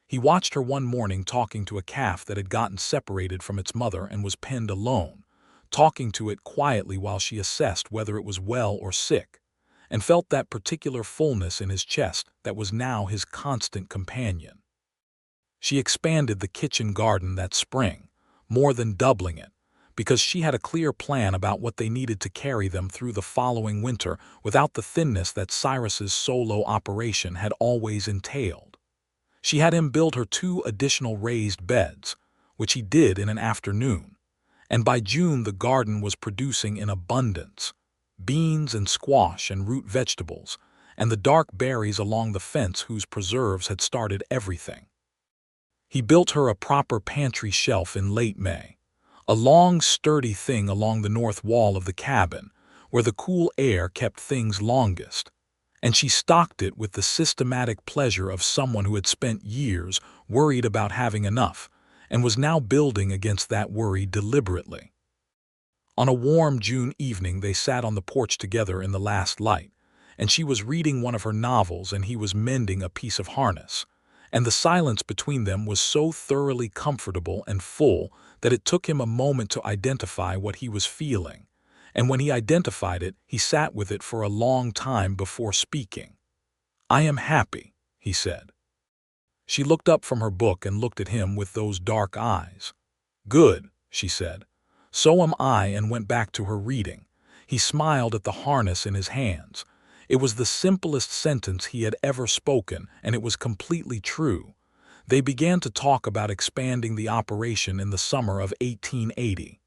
He watched her one morning talking to a calf that had gotten separated from its mother and was penned alone, talking to it quietly while she assessed whether it was well or sick, and felt that particular fullness in his chest that was now his constant companion. She expanded the kitchen garden that spring, more than doubling it, because she had a clear plan about what they needed to carry them through the following winter without the thinness that Cyrus's solo operation had always entailed. She had him build her 2 additional raised beds, which he did in an afternoon, and by June the garden was producing in abundance: beans and squash and root vegetables, and the dark berries along the fence whose preserves had started everything. He built her a proper pantry shelf in late May, a long, sturdy thing along the north wall of the cabin, where the cool air kept things longest, and she stocked it with the systematic pleasure of someone who had spent years worried about having enough, and was now building against that worry deliberately. On a warm June evening they sat on the porch together in the last light, and she was reading one of her novels and he was mending a piece of harness, and the silence between them was so thoroughly comfortable and full that it took him a moment to identify what he was feeling, and when he identified it, he sat with it for a long time before speaking. "I am happy," he said. She looked up from her book and looked at him with those dark eyes. "Good," she said. "So am I," and went back to her reading. He smiled at the harness in his hands. It was the simplest sentence he had ever spoken, and it was completely true. They began to talk about expanding the operation in the summer of 1880.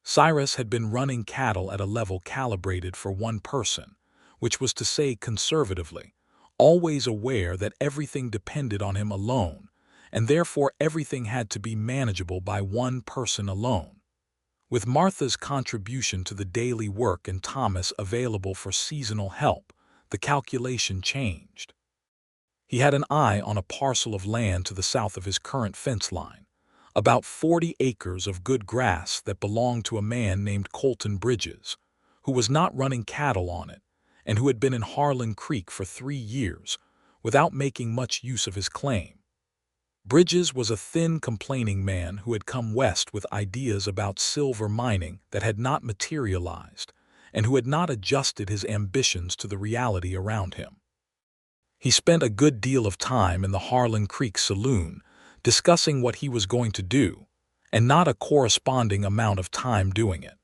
Cyrus had been running cattle at a level calibrated for one person, which was to say conservatively, always aware that everything depended on him alone, and therefore everything had to be manageable by one person alone. With Martha's contribution to the daily work and Thomas available for seasonal help, the calculation changed. He had an eye on a parcel of land to the south of his current fence line, about 40 acres of good grass that belonged to a man named Colton Bridges, who was not running cattle on it, and who had been in Harlan Creek for 3 years, without making much use of his claim. Bridges was a thin, complaining man who had come west with ideas about silver mining that had not materialized, and who had not adjusted his ambitions to the reality around him. He spent a good deal of time in the Harlan Creek saloon, discussing what he was going to do, and not a corresponding amount of time doing it.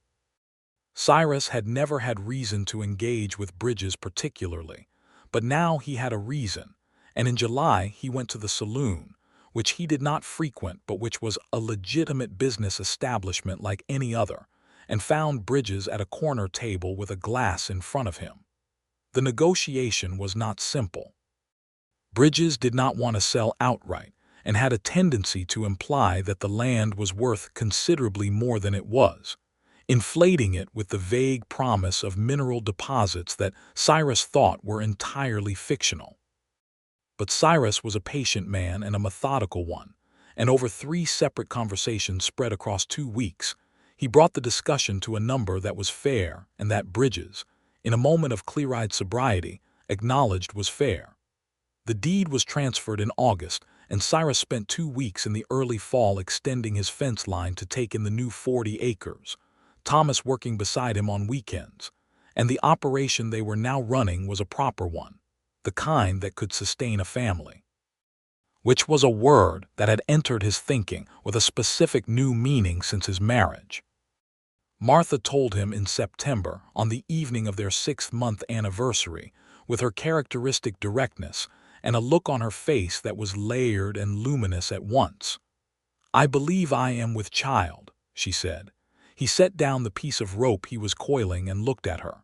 Cyrus had never had reason to engage with Bridges particularly, but now he had a reason, and in July he went to the saloon, which he did not frequent but which was a legitimate business establishment like any other, and found Bridges at a corner table with a glass in front of him. The negotiation was not simple. Bridges did not want to sell outright, and had a tendency to imply that the land was worth considerably more than it was, inflating it with the vague promise of mineral deposits that Cyrus thought were entirely fictional. But Cyrus was a patient man and a methodical one, and over 3 separate conversations spread across 2 weeks, he brought the discussion to a number that was fair and that Bridges, in a moment of clear-eyed sobriety, acknowledged was fair. The deed was transferred in August, and Cyrus spent 2 weeks in the early fall extending his fence line to take in the new 40 acres, Thomas working beside him on weekends, and the operation they were now running was a proper one, the kind that could sustain a family. Which was a word that had entered his thinking with a specific new meaning since his marriage. Martha told him in September, on the evening of their 6th-month anniversary, with her characteristic directness and a look on her face that was layered and luminous at once. "I believe I am with child," she said. He set down the piece of rope he was coiling and looked at her.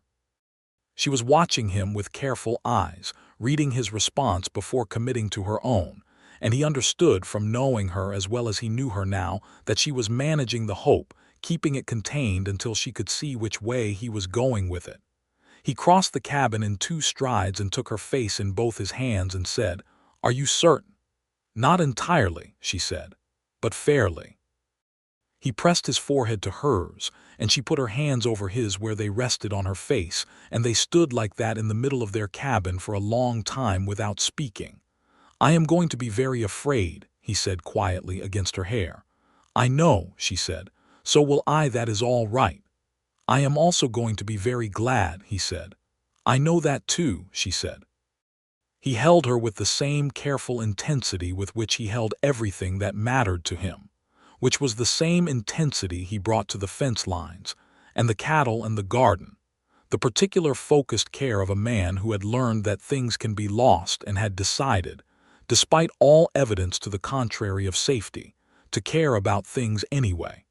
She was watching him with careful eyes, reading his response before committing to her own, and he understood from knowing her as well as he knew her now that she was managing the hope, keeping it contained until she could see which way he was going with it. He crossed the cabin in 2 strides and took her face in both his hands and said, "Are you certain?" "Not entirely," she said, "but fairly." He pressed his forehead to hers, and she put her hands over his where they rested on her face, and they stood like that in the middle of their cabin for a long time without speaking. "I am going to be very afraid," he said quietly against her hair. "I know," she said, "so will I. That is all right." "I am also going to be very glad," he said. "I know that too," she said. He held her with the same careful intensity with which he held everything that mattered to him, which was the same intensity he brought to the fence lines, and the cattle and the garden, the particular focused care of a man who had learned that things can be lost and had decided, despite all evidence to the contrary of safety, to care about things anyway.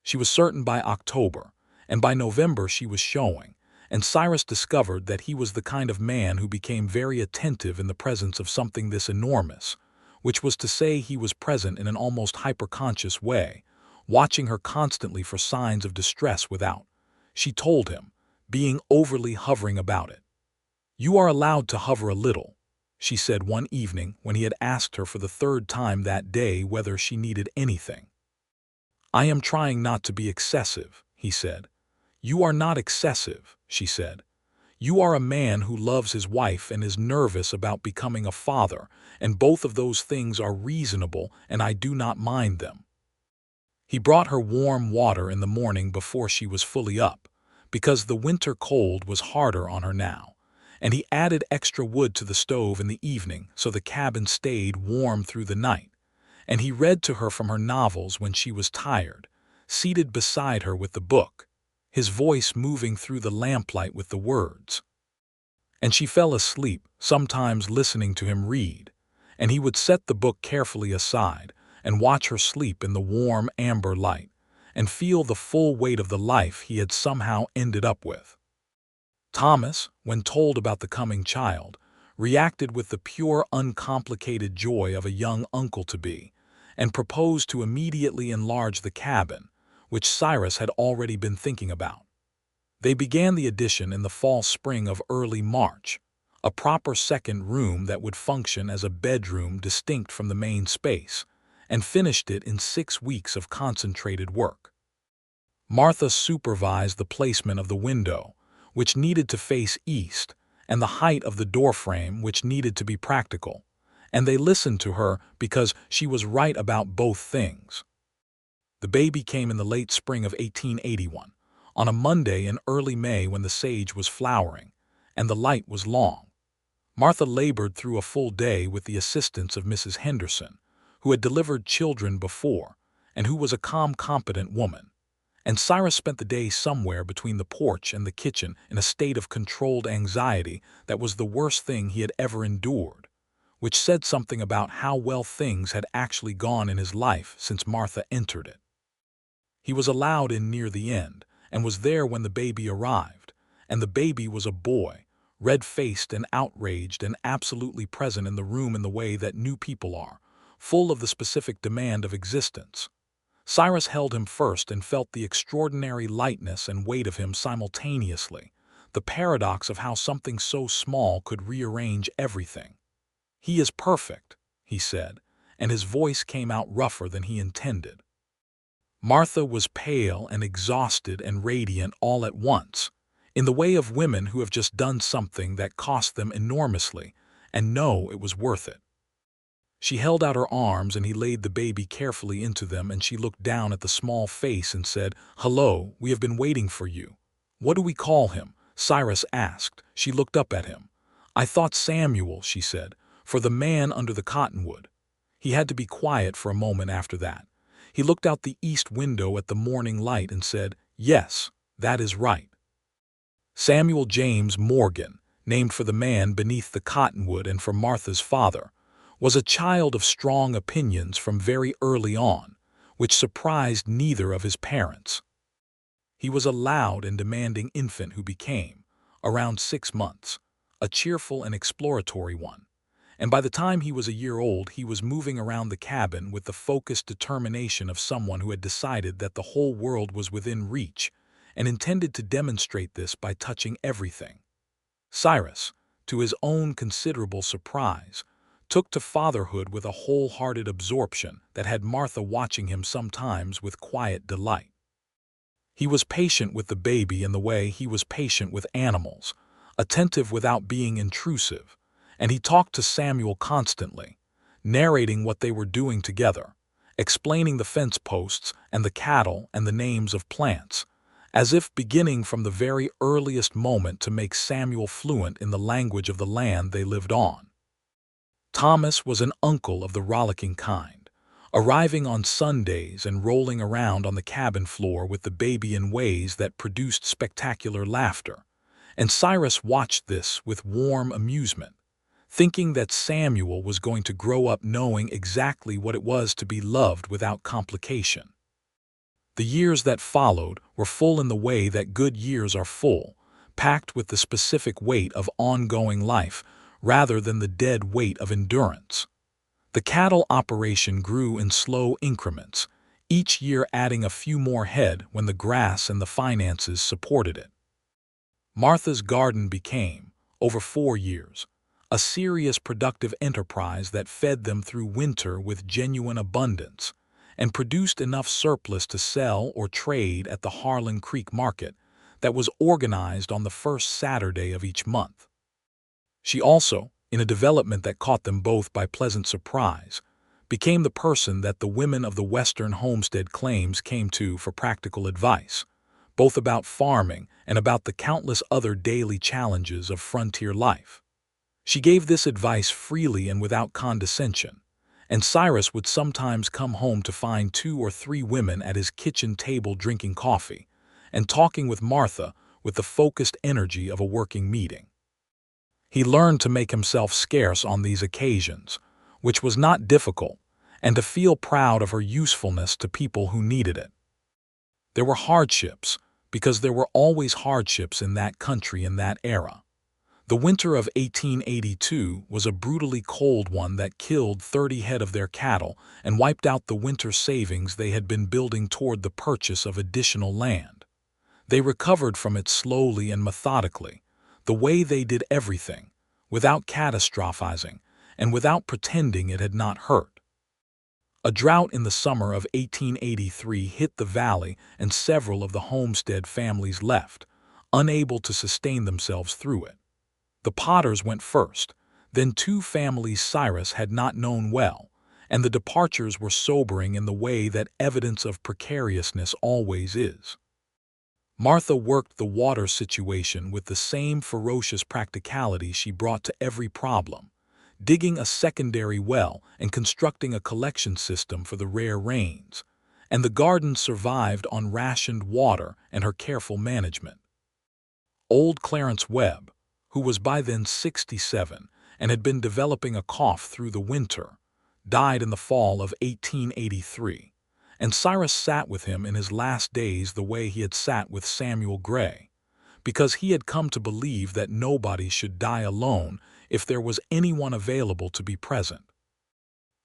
She was certain by October, and by November she was showing, and Cyrus discovered that he was the kind of man who became very attentive in the presence of something this enormous, which was to say he was present in an almost hyperconscious way, watching her constantly for signs of distress without, she told him, being overly hovering about it. "You are allowed to hover a little," she said one evening when he had asked her for the 3rd time that day whether she needed anything. "I am trying not to be excessive," he said. "You are not excessive," she said. "You are a man who loves his wife and is nervous about becoming a father, and both of those things are reasonable, and I do not mind them." He brought her warm water in the morning before she was fully up, because the winter cold was harder on her now, and he added extra wood to the stove in the evening so the cabin stayed warm through the night, and he read to her from her novels when she was tired, seated beside her with the book, his voice moving through the lamplight with the words. And she fell asleep, sometimes listening to him read, and he would set the book carefully aside and watch her sleep in the warm amber light, and feel the full weight of the life he had somehow ended up with. Thomas, when told about the coming child, reacted with the pure, uncomplicated joy of a young uncle-to-be, and proposed to immediately enlarge the cabin, which Cyrus had already been thinking about. They began the addition in the fall-spring of early March, a proper second room that would function as a bedroom distinct from the main space, and finished it in 6 weeks of concentrated work. Martha supervised the placement of the window, which needed to face east, and the height of the doorframe, which needed to be practical, and they listened to her because she was right about both things. The baby came in the late spring of 1881, on a Monday in early May when the sage was flowering, and the light was long. Martha labored through a full day with the assistance of Mrs. Henderson, who had delivered children before, and who was a calm, competent woman. And Cyrus spent the day somewhere between the porch and the kitchen in a state of controlled anxiety that was the worst thing he had ever endured, which said something about how well things had actually gone in his life since Martha entered it. He was allowed in near the end, and was there when the baby arrived, and the baby was a boy, red-faced and outraged and absolutely present in the room in the way that new people are, full of the specific demand of existence. Cyrus held him first and felt the extraordinary lightness and weight of him simultaneously, the paradox of how something so small could rearrange everything. "He is perfect," he said, and his voice came out rougher than he intended. Martha was pale and exhausted and radiant all at once, in the way of women who have just done something that cost them enormously and know it was worth it. She held out her arms and he laid the baby carefully into them, and she looked down at the small face and said, "Hello, we have been waiting for you." "What do we call him?" Cyrus asked. She looked up at him. "I thought Samuel," she said, "for the man under the cottonwood." He had to be quiet for a moment after that. He looked out the east window at the morning light and said, "Yes, that is right." Samuel James Morgan, named for the man beneath the cottonwood and for Martha's father, was a child of strong opinions from very early on, which surprised neither of his parents. He was a loud and demanding infant who became, around 6 months, a cheerful and exploratory one. And by the time he was a year old, he was moving around the cabin with the focused determination of someone who had decided that the whole world was within reach and intended to demonstrate this by touching everything. Cyrus, to his own considerable surprise, took to fatherhood with a wholehearted absorption that had Martha watching him sometimes with quiet delight. He was patient with the baby in the way he was patient with animals, attentive without being intrusive, and he talked to Samuel constantly, narrating what they were doing together, explaining the fence posts and the cattle and the names of plants, as if beginning from the very earliest moment to make Samuel fluent in the language of the land they lived on. Thomas was an uncle of the rollicking kind, arriving on Sundays and rolling around on the cabin floor with the baby in ways that produced spectacular laughter, and Cyrus watched this with warm amusement, thinking that Samuel was going to grow up knowing exactly what it was to be loved without complication. The years that followed were full in the way that good years are full, packed with the specific weight of ongoing life rather than the dead weight of endurance. The cattle operation grew in slow increments, each year adding a few more head when the grass and the finances supported it. Martha's garden became, over 4 years, a serious productive enterprise that fed them through winter with genuine abundance and produced enough surplus to sell or trade at the Harlan Creek market that was organized on the first Saturday of each month. She also, in a development that caught them both by pleasant surprise, became the person that the women of the Western homestead claims came to for practical advice, both about farming and about the countless other daily challenges of frontier life. She gave this advice freely and without condescension, and Cyrus would sometimes come home to find 2 or 3 women at his kitchen table drinking coffee and talking with Martha with the focused energy of a working meeting. He learned to make himself scarce on these occasions, which was not difficult, and to feel proud of her usefulness to people who needed it. There were hardships, because there were always hardships in that country in that era. The winter of 1882 was a brutally cold one that killed 30 head of their cattle and wiped out the winter savings they had been building toward the purchase of additional land. They recovered from it slowly and methodically, the way they did everything, without catastrophizing and without pretending it had not hurt. A drought in the summer of 1883 hit the valley and several of the homestead families left, unable to sustain themselves through it. The Potters went first, then 2 families Cyrus had not known well, and the departures were sobering in the way that evidence of precariousness always is. Martha worked the water situation with the same ferocious practicality she brought to every problem, digging a secondary well and constructing a collection system for the rare rains, and the garden survived on rationed water and her careful management. Old Clarence Webb, who was by then 67 and had been developing a cough through the winter, died in the fall of 1883, and Cyrus sat with him in his last days the way he had sat with Samuel Gray, because he had come to believe that nobody should die alone if there was anyone available to be present.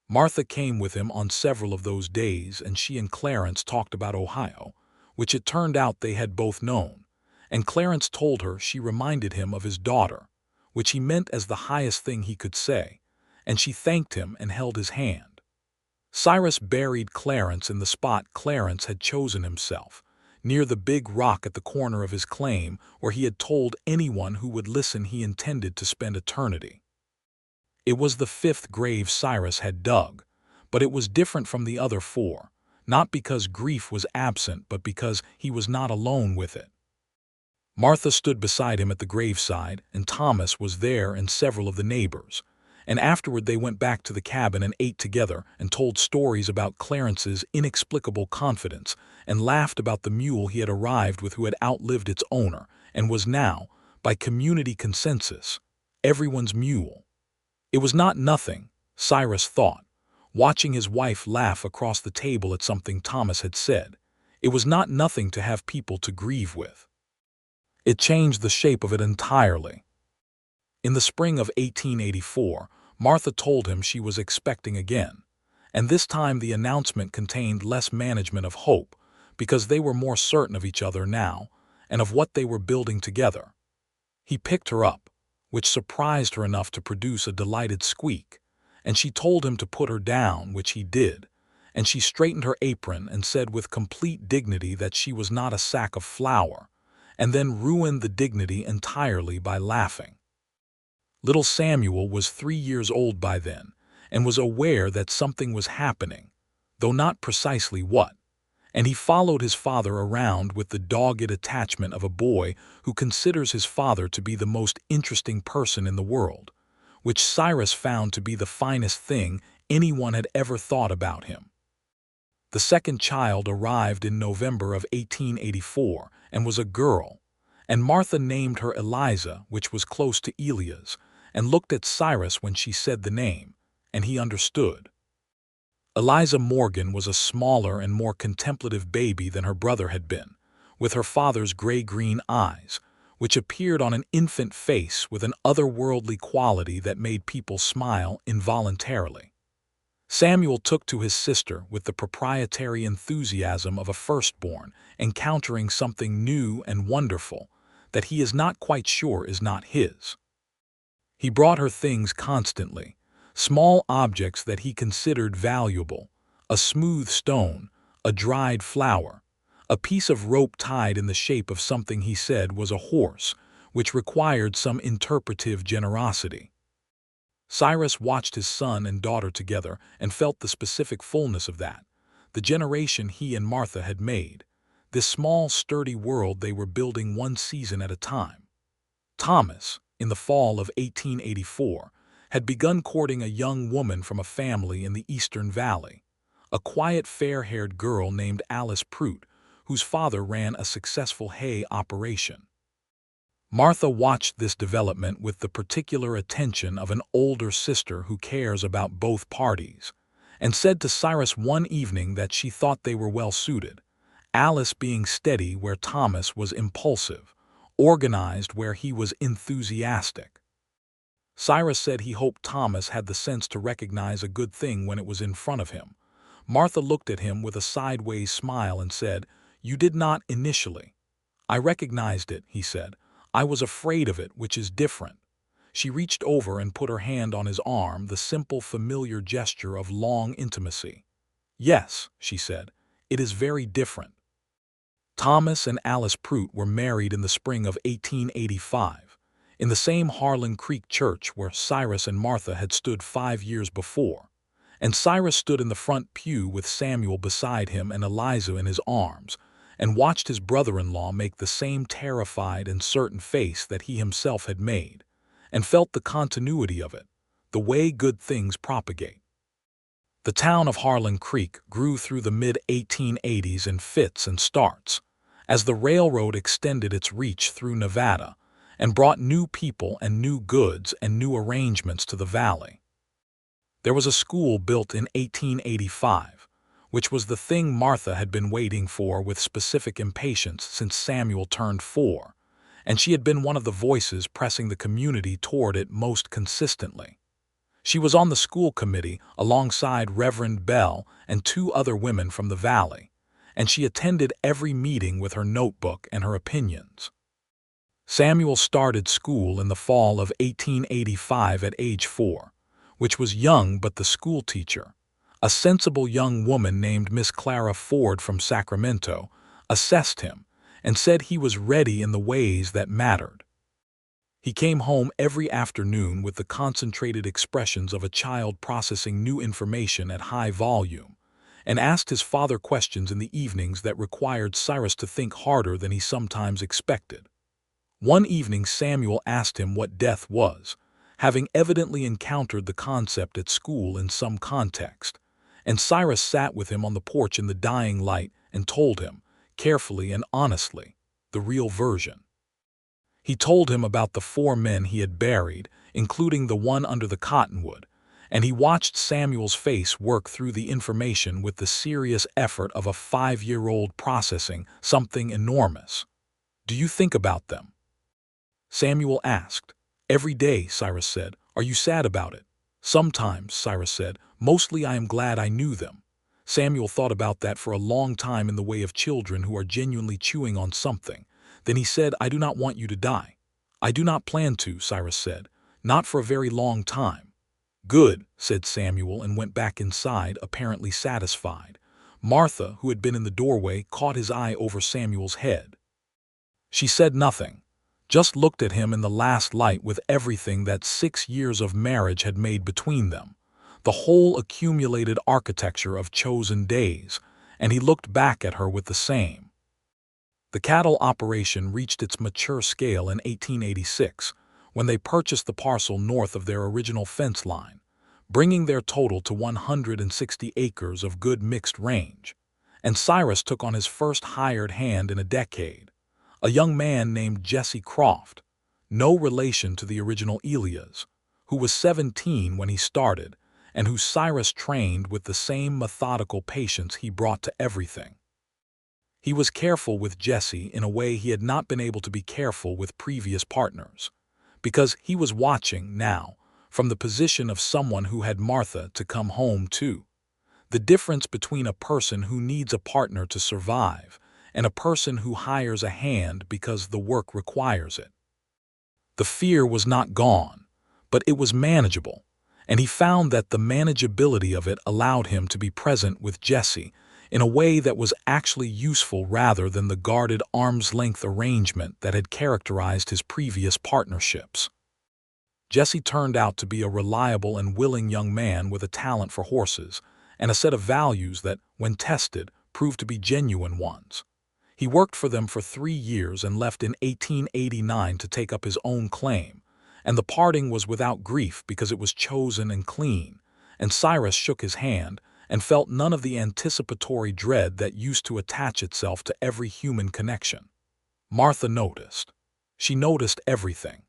Martha came with him on several of those days, and she and Clarence talked about Ohio, which it turned out they had both known, and Clarence told her she reminded him of his daughter, which he meant as the highest thing he could say, and she thanked him and held his hand. Cyrus buried Clarence in the spot Clarence had chosen himself, near the big rock at the corner of his claim where he had told anyone who would listen he intended to spend eternity. It was the 5th grave Cyrus had dug, but it was different from the other 4, not because grief was absent but because he was not alone with it. Martha stood beside him at the graveside, and Thomas was there and several of the neighbors, and afterward they went back to the cabin and ate together and told stories about Clarence's inexplicable confidence and laughed about the mule he had arrived with who had outlived its owner and was now, by community consensus, everyone's mule. It was not nothing, Cyrus thought, watching his wife laugh across the table at something Thomas had said. It was not nothing to have people to grieve with. It changed the shape of it entirely. In the spring of 1884, Martha told him she was expecting again, and this time the announcement contained less management of hope, because they were more certain of each other now and of what they were building together. He picked her up, which surprised her enough to produce a delighted squeak, and she told him to put her down, which he did, and she straightened her apron and said with complete dignity that she was not a sack of flour, and then ruined the dignity entirely by laughing. Little Samuel was 3 years old by then, and was aware that something was happening, though not precisely what, and he followed his father around with the dogged attachment of a boy who considers his father to be the most interesting person in the world, which Cyrus found to be the finest thing anyone had ever thought about him. The second child arrived in November of 1884 and was a girl, and Martha named her Eliza, which was close to Elia's, and looked at Cyrus when she said the name, and he understood. Eliza Morgan was a smaller and more contemplative baby than her brother had been, with her father's gray-green eyes, which appeared on an infant face with an otherworldly quality that made people smile involuntarily. Samuel took to his sister with the proprietary enthusiasm of a firstborn encountering something new and wonderful that he is not quite sure is not his. He brought her things constantly, small objects that he considered valuable, a smooth stone, a dried flower, a piece of rope tied in the shape of something he said was a horse, which required some interpretive generosity. Cyrus watched his son and daughter together and felt the specific fullness of that, the generation he and Martha had made, this small, sturdy world they were building one season at a time. Thomas, in the fall of 1884, had begun courting a young woman from a family in the Eastern Valley, a quiet, fair-haired girl named Alice Prout, whose father ran a successful hay operation. Martha watched this development with the particular attention of an older sister who cares about both parties, and said to Cyrus one evening that she thought they were well suited, Alice being steady where Thomas was impulsive, organized where he was enthusiastic. Cyrus said he hoped Thomas had the sense to recognize a good thing when it was in front of him. Martha looked at him with a sideways smile and said, "You did not initially." "I recognized it," he said. "I was afraid of it, which is different." She reached over and put her hand on his arm, the simple, familiar gesture of long intimacy. "Yes," she said, "it is very different." Thomas and Alice Prout were married in the spring of 1885, in the same Harlan Creek church where Cyrus and Martha had stood 5 years before, and Cyrus stood in the front pew with Samuel beside him and Eliza in his arms, and watched his brother-in-law make the same terrified and certain face that he himself had made, and felt the continuity of it, the way good things propagate. The town of Harlan Creek grew through the mid-1880s in fits and starts, as the railroad extended its reach through Nevada and brought new people and new goods and new arrangements to the valley. There was a school built in 1885, which was the thing Martha had been waiting for with specific impatience since Samuel turned 4, and she had been one of the voices pressing the community toward it most consistently. She was on the school committee alongside Reverend Bell and 2 other women from the valley, and she attended every meeting with her notebook and her opinions. Samuel started school in the fall of 1885 at age 4, which was young, but the school teacher, a sensible young woman named Miss Clara Ford from Sacramento, assessed him and said he was ready in the ways that mattered. He came home every afternoon with the concentrated expressions of a child processing new information at high volume, and asked his father questions in the evenings that required Cyrus to think harder than he sometimes expected. One evening Samuel asked him what death was, having evidently encountered the concept at school in some context, and Cyrus sat with him on the porch in the dying light and told him, carefully and honestly, the real version. He told him about the 4 men he had buried, including the one under the cottonwood, and he watched Samuel's face work through the information with the serious effort of a 5-year-old processing something enormous. "Do you think about them?" Samuel asked. "Every day," Cyrus said. "Are you sad about it?" "Sometimes," Cyrus said. "Mostly I am glad I knew them." Samuel thought about that for a long time in the way of children who are genuinely chewing on something. Then he said, "I do not want you to die." "I do not plan to," Cyrus said. "Not for a very long time." "Good," said Samuel and went back inside, apparently satisfied. Martha, who had been in the doorway, caught his eye over Samuel's head. She said nothing, just looked at him in the last light with everything that 6 years of marriage had made between them, the whole accumulated architecture of chosen days, and he looked back at her with the same. The cattle operation reached its mature scale in 1886, when they purchased the parcel north of their original fence line, bringing their total to 160 acres of good mixed range. And Cyrus took on his first hired hand in a decade, a young man named Jesse Croft, no relation to the original Elias, who was 17 when he started, and who Cyrus trained with the same methodical patience he brought to everything. He was careful with Jesse in a way he had not been able to be careful with previous partners, because he was watching now from the position of someone who had Martha to come home to. The difference between a person who needs a partner to survive and a person who hires a hand because the work requires it. The fear was not gone, but it was manageable, and he found that the manageability of it allowed him to be present with Jesse in a way that was actually useful rather than the guarded arm's-length arrangement that had characterized his previous partnerships. Jesse turned out to be a reliable and willing young man with a talent for horses and a set of values that, when tested, proved to be genuine ones. He worked for them for 3 years and left in 1889 to take up his own claim, and the parting was without grief because it was chosen and clean, and Cyrus shook his hand and felt none of the anticipatory dread that used to attach itself to every human connection. Martha noticed. She noticed everything.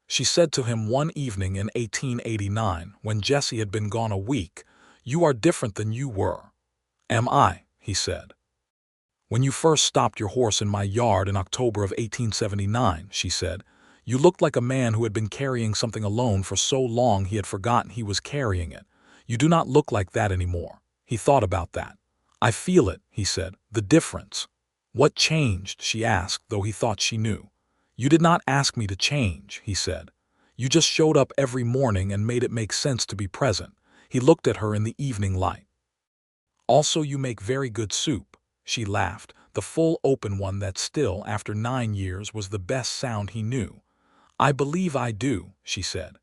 She said to him one evening in 1889, when Jesse had been gone a week, "You are different than you were." "Am I?" he said. "When you first stopped your horse in my yard in October of 1879, she said, "you looked like a man who had been carrying something alone for so long he had forgotten he was carrying it. You do not look like that anymore." He thought about that. "I feel it," he said, "the difference." "What changed?" she asked, though he thought she knew. "You did not ask me to change," he said. "You just showed up every morning and made it make sense to be present." He looked at her in the evening light. "Also, you make very good soup," she laughed, the full open one that still, after 9 years, was the best sound he knew. "I believe I do," she said.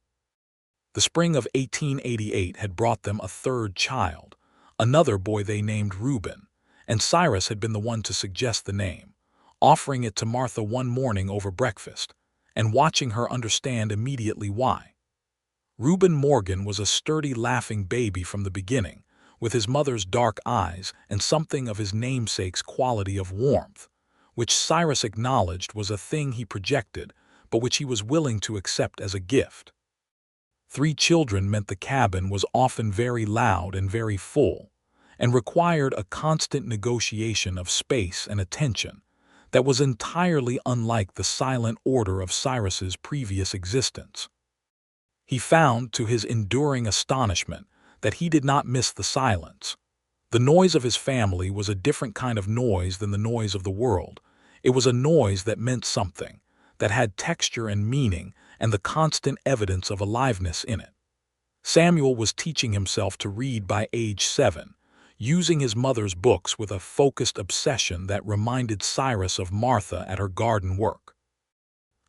The spring of 1888 had brought them a third child, another boy they named Reuben, and Cyrus had been the one to suggest the name, offering it to Martha one morning over breakfast, and watching her understand immediately why. Reuben Morgan was a sturdy, laughing baby from the beginning, with his mother's dark eyes and something of his namesake's quality of warmth, which Cyrus acknowledged was a thing he projected, but which he was willing to accept as a gift. 3 children meant the cabin was often very loud and very full, and required a constant negotiation of space and attention that was entirely unlike the silent order of Cyrus's previous existence. He found, to his enduring astonishment, that he did not miss the silence. The noise of his family was a different kind of noise than the noise of the world. It was a noise that meant something, that had texture and meaning and the constant evidence of aliveness in it. Samuel was teaching himself to read by age 7, using his mother's books with a focused obsession that reminded Cyrus of Martha at her garden work.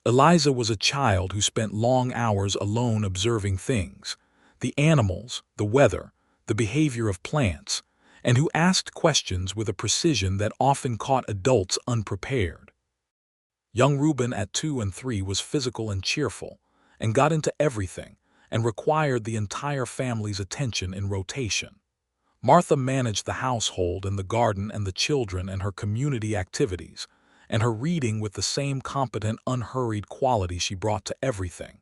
Eliza was a child who spent long hours alone observing things, the animals, the weather, the behavior of plants, and who asked questions with a precision that often caught adults unprepared. Young Reuben at 2 and 3 was physical and cheerful, and got into everything, and required the entire family's attention in rotation. Martha managed the household and the garden and the children and her community activities, and her reading with the same competent, unhurried quality she brought to everything.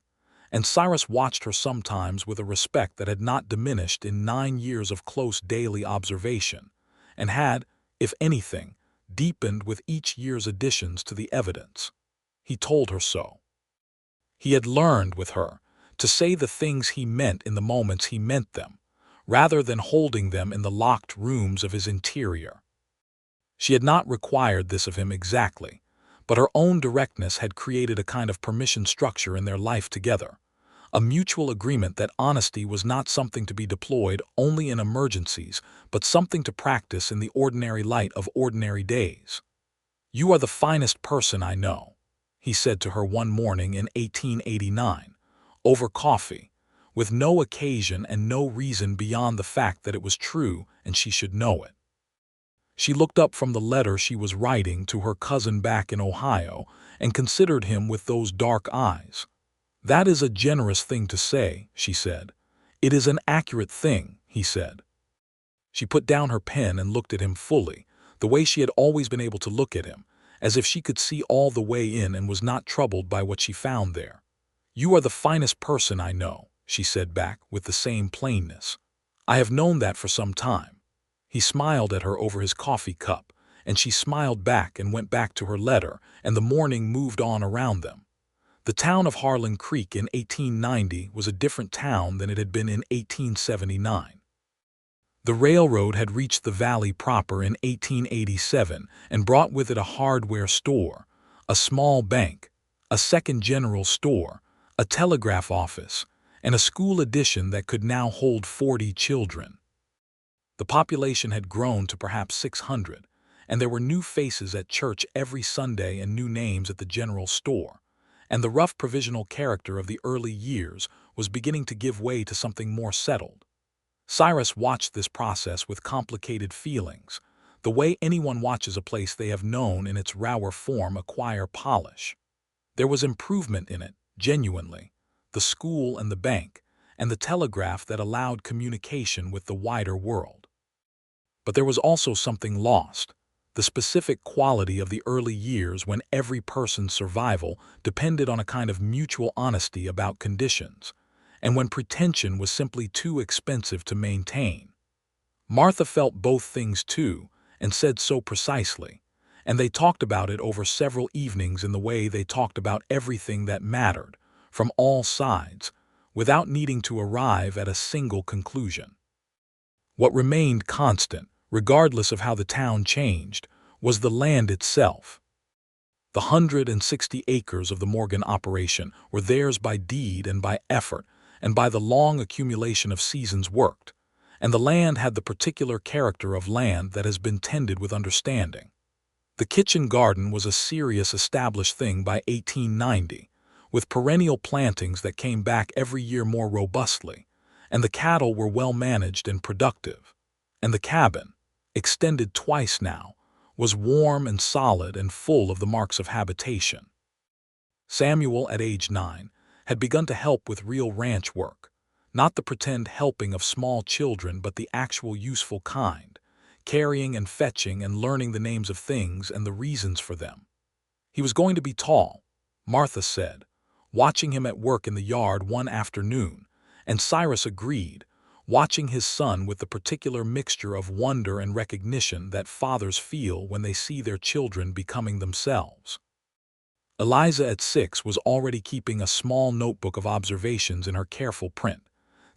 And Cyrus watched her sometimes with a respect that had not diminished in 9 years of close daily observation, and had, if anything, deepened with each year's additions to the evidence. He told her so. He had learned with her to say the things he meant in the moments he meant them, rather than holding them in the locked rooms of his interior. She had not required this of him exactly, but her own directness had created a kind of permission structure in their life together, a mutual agreement that honesty was not something to be deployed only in emergencies, but something to practice in the ordinary light of ordinary days. "You are the finest person I know," he said to her one morning in 1889, over coffee, with no occasion and no reason beyond the fact that it was true and she should know it. She looked up from the letter she was writing to her cousin back in Ohio and considered him with those dark eyes. "That is a generous thing to say," she said. "It is an accurate thing," he said. She put down her pen and looked at him fully, the way she had always been able to look at him, as if she could see all the way in and was not troubled by what she found there. "You are the finest person I know," she said back with the same plainness. "I have known that for some time." He smiled at her over his coffee cup, and she smiled back and went back to her letter, and the morning moved on around them. The town of Harlan Creek in 1890 was a different town than it had been in 1879. The railroad had reached the valley proper in 1887 and brought with it a hardware store, a small bank, a second general store, a telegraph office, and a school addition that could now hold 40 children. The population had grown to perhaps 600, and there were new faces at church every Sunday and new names at the general store, and the rough provisional character of the early years was beginning to give way to something more settled. Cyrus watched this process with complicated feelings, the way anyone watches a place they have known in its rawer form acquire polish. There was improvement in it, genuinely, the school and the bank, and the telegraph that allowed communication with the wider world. But there was also something lost, the specific quality of the early years when every person's survival depended on a kind of mutual honesty about conditions, and when pretension was simply too expensive to maintain. Martha felt both things too, and said so precisely, and they talked about it over several evenings in the way they talked about everything that mattered, from all sides, without needing to arrive at a single conclusion. What remained constant, regardless of how the town changed, was the land itself. The 160 acres of the Morgan operation were theirs by deed and by effort, and by the long accumulation of seasons worked, and the land had the particular character of land that has been tended with understanding. The kitchen garden was a serious established thing by 1890, with perennial plantings that came back every year more robustly, and the cattle were well managed and productive, and the cabin, extended twice now, was warm and solid and full of the marks of habitation. Samuel, at age 9, had begun to help with real ranch work, not the pretend helping of small children but the actual useful kind, carrying and fetching and learning the names of things and the reasons for them. He was going to be tall, Martha said, watching him at work in the yard one afternoon, and Cyrus agreed, watching his son with the particular mixture of wonder and recognition that fathers feel when they see their children becoming themselves. Eliza, at 6, was already keeping a small notebook of observations in her careful print,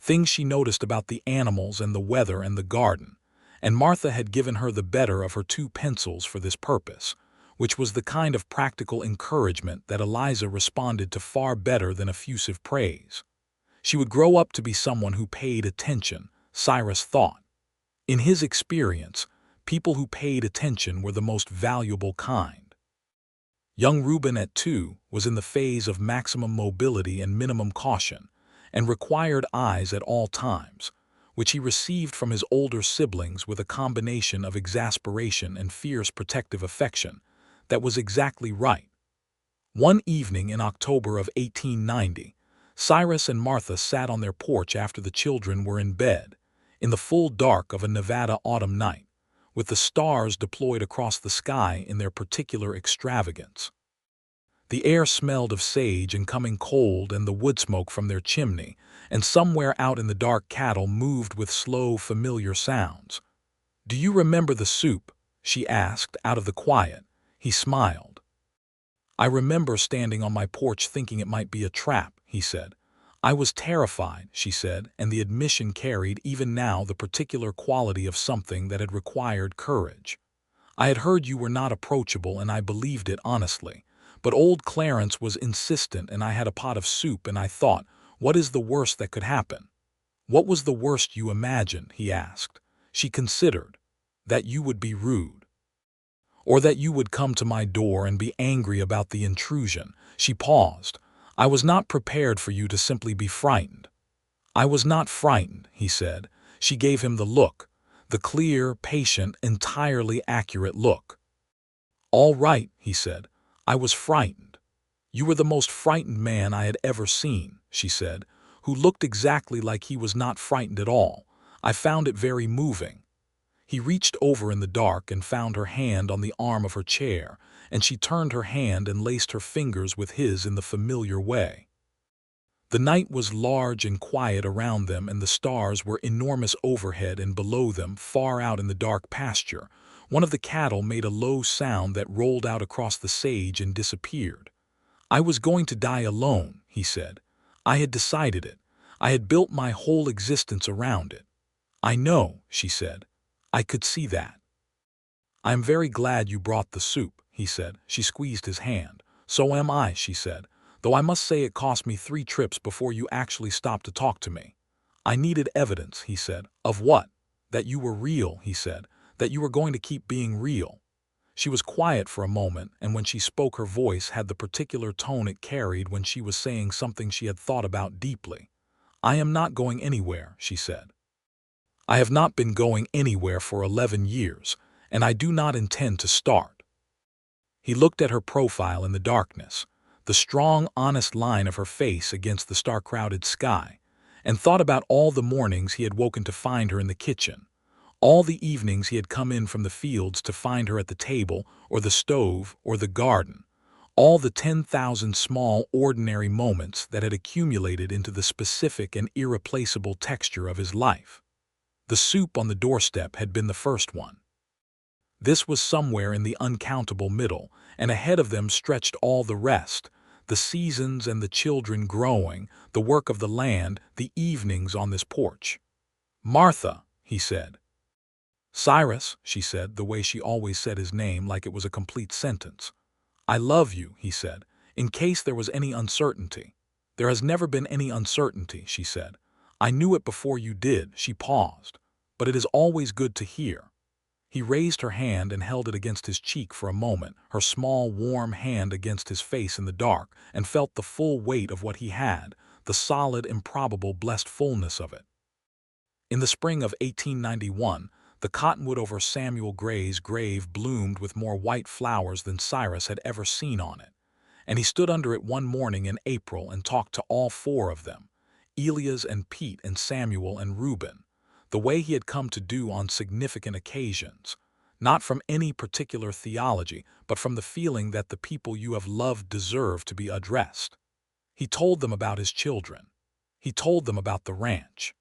things she noticed about the animals and the weather and the garden, and Martha had given her the better of her 2 pencils for this purpose, which was the kind of practical encouragement that Eliza responded to far better than effusive praise. She would grow up to be someone who paid attention, Cyrus thought. In his experience, people who paid attention were the most valuable kind. Young Reuben, at 2, was in the phase of maximum mobility and minimum caution, and required eyes at all times, which he received from his older siblings with a combination of exasperation and fierce protective affection that was exactly right. One evening in October of 1890, Cyrus and Martha sat on their porch after the children were in bed, in the full dark of a Nevada autumn night, with the stars deployed across the sky in their particular extravagance. The air smelled of sage and coming cold and the wood smoke from their chimney, and somewhere out in the dark cattle moved with slow, familiar sounds. "Do you remember the soup?" she asked out of the quiet. He smiled. I remember standing on my porch thinking it might be a trap, he said. I was terrified, she said, and the admission carried even now the particular quality of something that had required courage. I had heard you were not approachable and I believed it honestly. But old Clarence was insistent and I had a pot of soup and I thought, what is the worst that could happen? What was the worst you imagined? He asked. She considered. That you would be rude. Or that you would come to my door and be angry about the intrusion. She paused. I was not prepared for you to simply be frightened. I was not frightened, he said. She gave him the look. The clear, patient, entirely accurate look. All right, he said. I was frightened. You were the most frightened man I had ever seen, she said, who looked exactly like he was not frightened at all. I found it very moving. He reached over in the dark and found her hand on the arm of her chair, and she turned her hand and laced her fingers with his in the familiar way. The night was large and quiet around them, and the stars were enormous overhead, and below them, far out in the dark pasture, one of the cattle made a low sound that rolled out across the sage and disappeared. I was going to die alone, he said. I had decided it. I had built my whole existence around it. I know, she said. I could see that. I am very glad you brought the soup, he said. She squeezed his hand. So am I, she said, though I must say it cost me 3 trips before you actually stopped to talk to me. I needed evidence, he said. Of what? That you were real, he said. That you were going to keep being real. She was quiet for a moment, and when she spoke her voice had the particular tone it carried when she was saying something she had thought about deeply. I am not going anywhere, she said. I have not been going anywhere for 11 years, and I do not intend to start. He looked at her profile in the darkness, the strong, honest line of her face against the star-crowded sky, and thought about all the mornings he had woken to find her in the kitchen, all the evenings he had come in from the fields to find her at the table or the stove or the garden, all the 10,000 small, ordinary moments that had accumulated into the specific and irreplaceable texture of his life. The soup on the doorstep had been the first one. This was somewhere in the uncountable middle, and ahead of them stretched all the rest, the seasons and the children growing, the work of the land, the evenings on this porch. Martha, he said. Cyrus, she said, the way she always said his name like it was a complete sentence. I love you, he said, in case there was any uncertainty. There has never been any uncertainty, she said. I knew it before you did, she paused. But it is always good to hear. He raised her hand and held it against his cheek for a moment, her small, warm hand against his face in the dark, and felt the full weight of what he had, the solid, improbable, blessed fullness of it. In the spring of 1891, the cottonwood over Samuel Gray's grave bloomed with more white flowers than Cyrus had ever seen on it, and he stood under it one morning in April and talked to all 4 of them, Elias and Pete and Samuel and Reuben, the way he had come to do on significant occasions, not from any particular theology, but from the feeling that the people you have loved deserve to be addressed. He told them about his children. He told them about the ranch.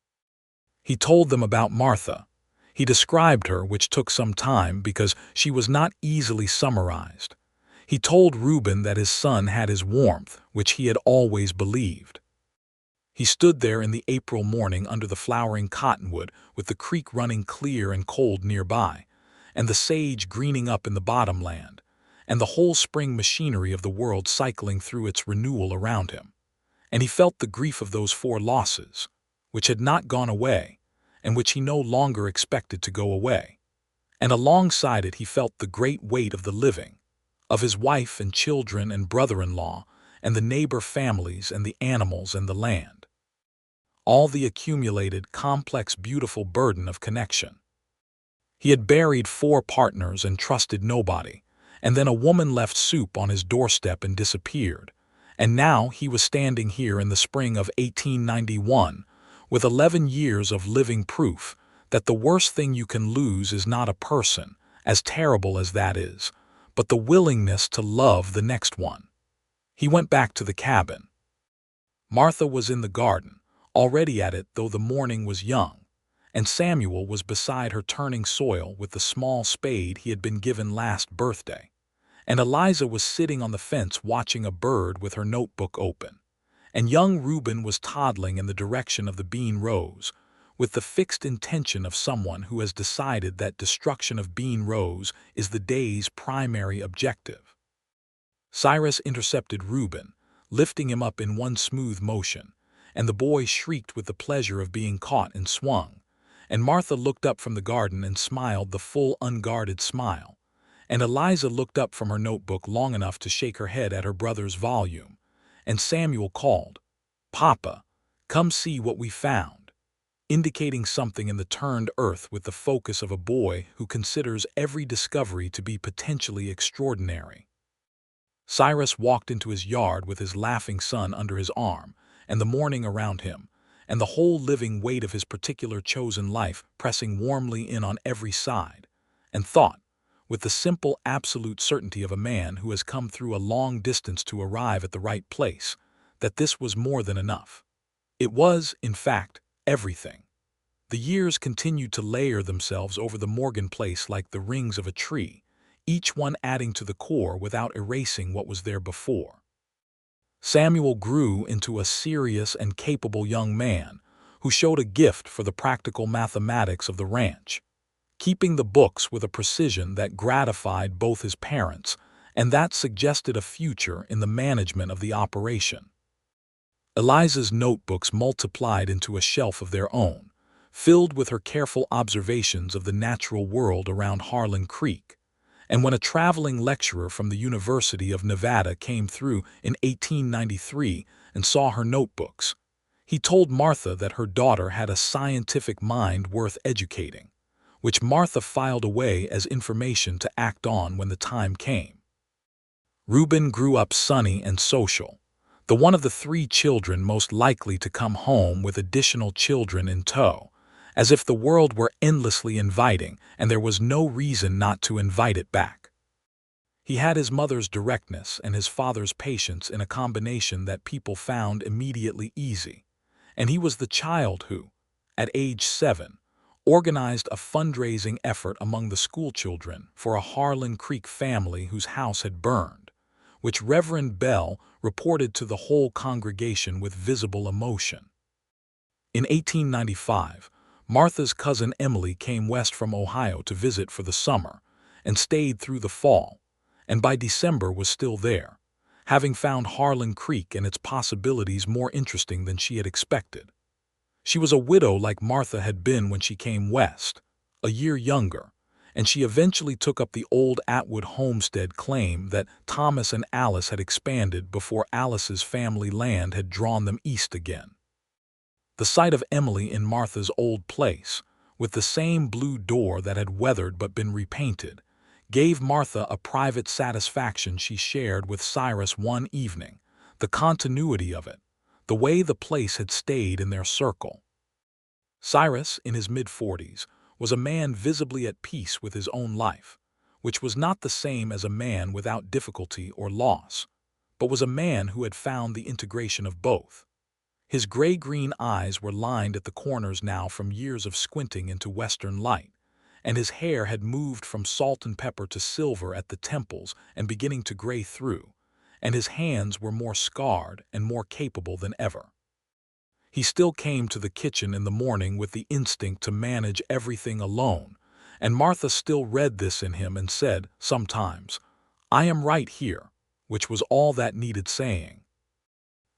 He told them about Martha. He described her, which took some time because she was not easily summarized. He told Reuben that his son had his warmth, which he had always believed. He stood there in the April morning under the flowering cottonwood, with the creek running clear and cold nearby, and the sage greening up in the bottomland, and the whole spring machinery of the world cycling through its renewal around him. And he felt the grief of those 4 losses, which had not gone away, and which he no longer expected to go away. And alongside it he felt the great weight of the living, of his wife and children and brother-in-law, and the neighbor families and the animals and the land. All the accumulated, complex, beautiful burden of connection. He had buried 4 partners and trusted nobody, and then a woman left soup on his doorstep and disappeared, and now he was standing here in the spring of 1891, with 11 years of living proof that the worst thing you can lose is not a person, as terrible as that is, but the willingness to love the next one. He went back to the cabin. Martha was in the garden, already at it though the morning was young, and Samuel was beside her turning soil with the small spade he had been given last birthday, and Eliza was sitting on the fence watching a bird with her notebook open, and young Reuben was toddling in the direction of the bean rows, with the fixed intention of someone who has decided that destruction of bean rows is the day's primary objective. Cyrus intercepted Reuben, lifting him up in one smooth motion, and the boy shrieked with the pleasure of being caught and swung, and Martha looked up from the garden and smiled the full unguarded smile, and Eliza looked up from her notebook long enough to shake her head at her brother's volume, and Samuel called, "Papa, come see what we found," indicating something in the turned earth with the focus of a boy who considers every discovery to be potentially extraordinary. Cyrus walked into his yard with his laughing son under his arm, and the morning around him, and the whole living weight of his particular chosen life pressing warmly in on every side, and thought, with the simple absolute certainty of a man who has come through a long distance to arrive at the right place, that this was more than enough. It was, in fact, everything. The years continued to layer themselves over the Morgan place like the rings of a tree, each one adding to the core without erasing what was there before. Samuel grew into a serious and capable young man who showed a gift for the practical mathematics of the ranch, keeping the books with a precision that gratified both his parents and that suggested a future in the management of the operation. Eliza's notebooks multiplied into a shelf of their own, filled with her careful observations of the natural world around Harlan Creek, and when a traveling lecturer from the University of Nevada came through in 1893 and saw her notebooks, he told Martha that her daughter had a scientific mind worth educating, which Martha filed away as information to act on when the time came. Reuben grew up sunny and social, the one of the 3 children most likely to come home with additional children in tow, as if the world were endlessly inviting and there was no reason not to invite it back. He had his mother's directness and his father's patience in a combination that people found immediately easy, and he was the child who, at age 7, organized a fundraising effort among the schoolchildren for a Harlan Creek family whose house had burned, which Reverend Bell reported to the whole congregation with visible emotion. In 1895, Martha's cousin Emily came west from Ohio to visit for the summer and stayed through the fall, and by December was still there, having found Harlan Creek and its possibilities more interesting than she had expected. She was a widow like Martha had been when she came west, a year younger, and she eventually took up the old Atwood homestead claim that Thomas and Alice had expanded before Alice's family land had drawn them east again. The sight of Emily in Martha's old place, with the same blue door that had weathered but been repainted, gave Martha a private satisfaction she shared with Cyrus one evening, the continuity of it, the way the place had stayed in their circle. Cyrus, in his mid-40s, was a man visibly at peace with his own life, which was not the same as a man without difficulty or loss, but was a man who had found the integration of both. His gray-green eyes were lined at the corners now from years of squinting into western light, and his hair had moved from salt and pepper to silver at the temples and beginning to gray through, and his hands were more scarred and more capable than ever. He still came to the kitchen in the morning with the instinct to manage everything alone, and Martha still read this in him and said, sometimes, "I am right here," which was all that needed saying.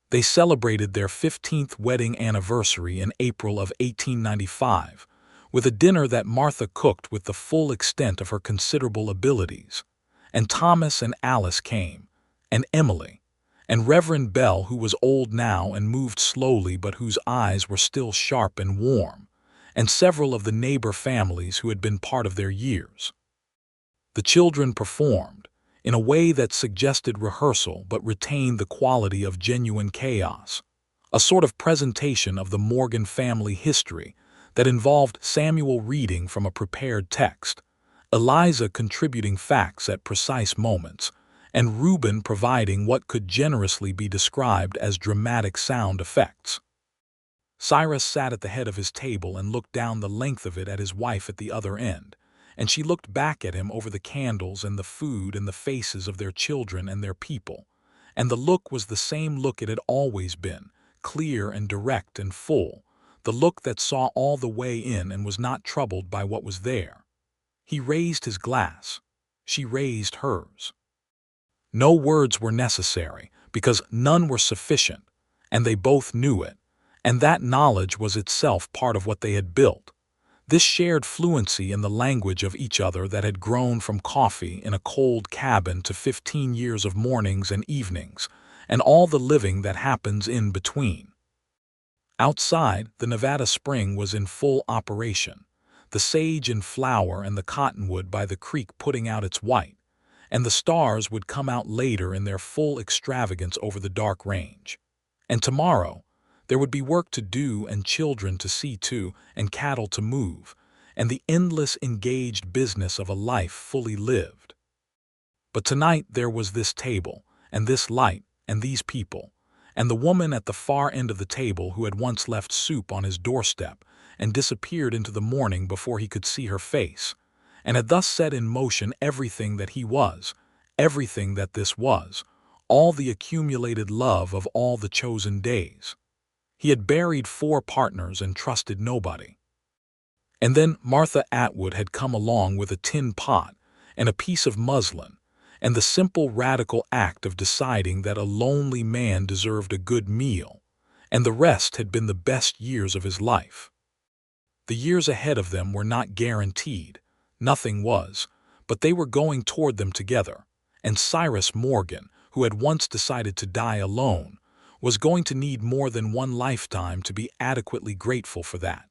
They celebrated their 15th wedding anniversary in April of 1895, with a dinner that Martha cooked with the full extent of her considerable abilities, and Thomas and Alice came, and Emily, and Reverend Bell, who was old now and moved slowly but whose eyes were still sharp and warm, and several of the neighbor families who had been part of their years. The children performed, in a way that suggested rehearsal but retained the quality of genuine chaos, a sort of presentation of the Morgan family history that involved Samuel reading from a prepared text, Eliza contributing facts at precise moments, and Reuben providing what could generously be described as dramatic sound effects. Cyrus sat at the head of his table and looked down the length of it at his wife at the other end, and she looked back at him over the candles and the food and the faces of their children and their people. And the look was the same look it had always been, clear and direct and full, the look that saw all the way in and was not troubled by what was there. He raised his glass. She raised hers. No words were necessary, because none were sufficient, and they both knew it, and that knowledge was itself part of what they had built. This shared fluency in the language of each other that had grown from coffee in a cold cabin to 15 years of mornings and evenings, and all the living that happens in between. Outside, the Nevada spring was in full operation, the sage in flower and the cottonwood by the creek putting out its white, and the stars would come out later in their full extravagance over the dark range. And tomorrow, there would be work to do and children to see to and cattle to move, and the endless engaged business of a life fully lived. But tonight there was this table, and this light, and these people, and the woman at the far end of the table who had once left soup on his doorstep and disappeared into the morning before he could see her face, and had thus set in motion everything that he was, everything that this was, all the accumulated love of all the chosen days. He had buried 4 partners and trusted nobody. And then Martha Atwood had come along with a tin pot and a piece of muslin, and the simple radical act of deciding that a lonely man deserved a good meal, and the rest had been the best years of his life. The years ahead of them were not guaranteed, nothing was, but they were going toward them together, and Cyrus Morgan, who had once decided to die alone, was going to need more than one lifetime to be adequately grateful for that.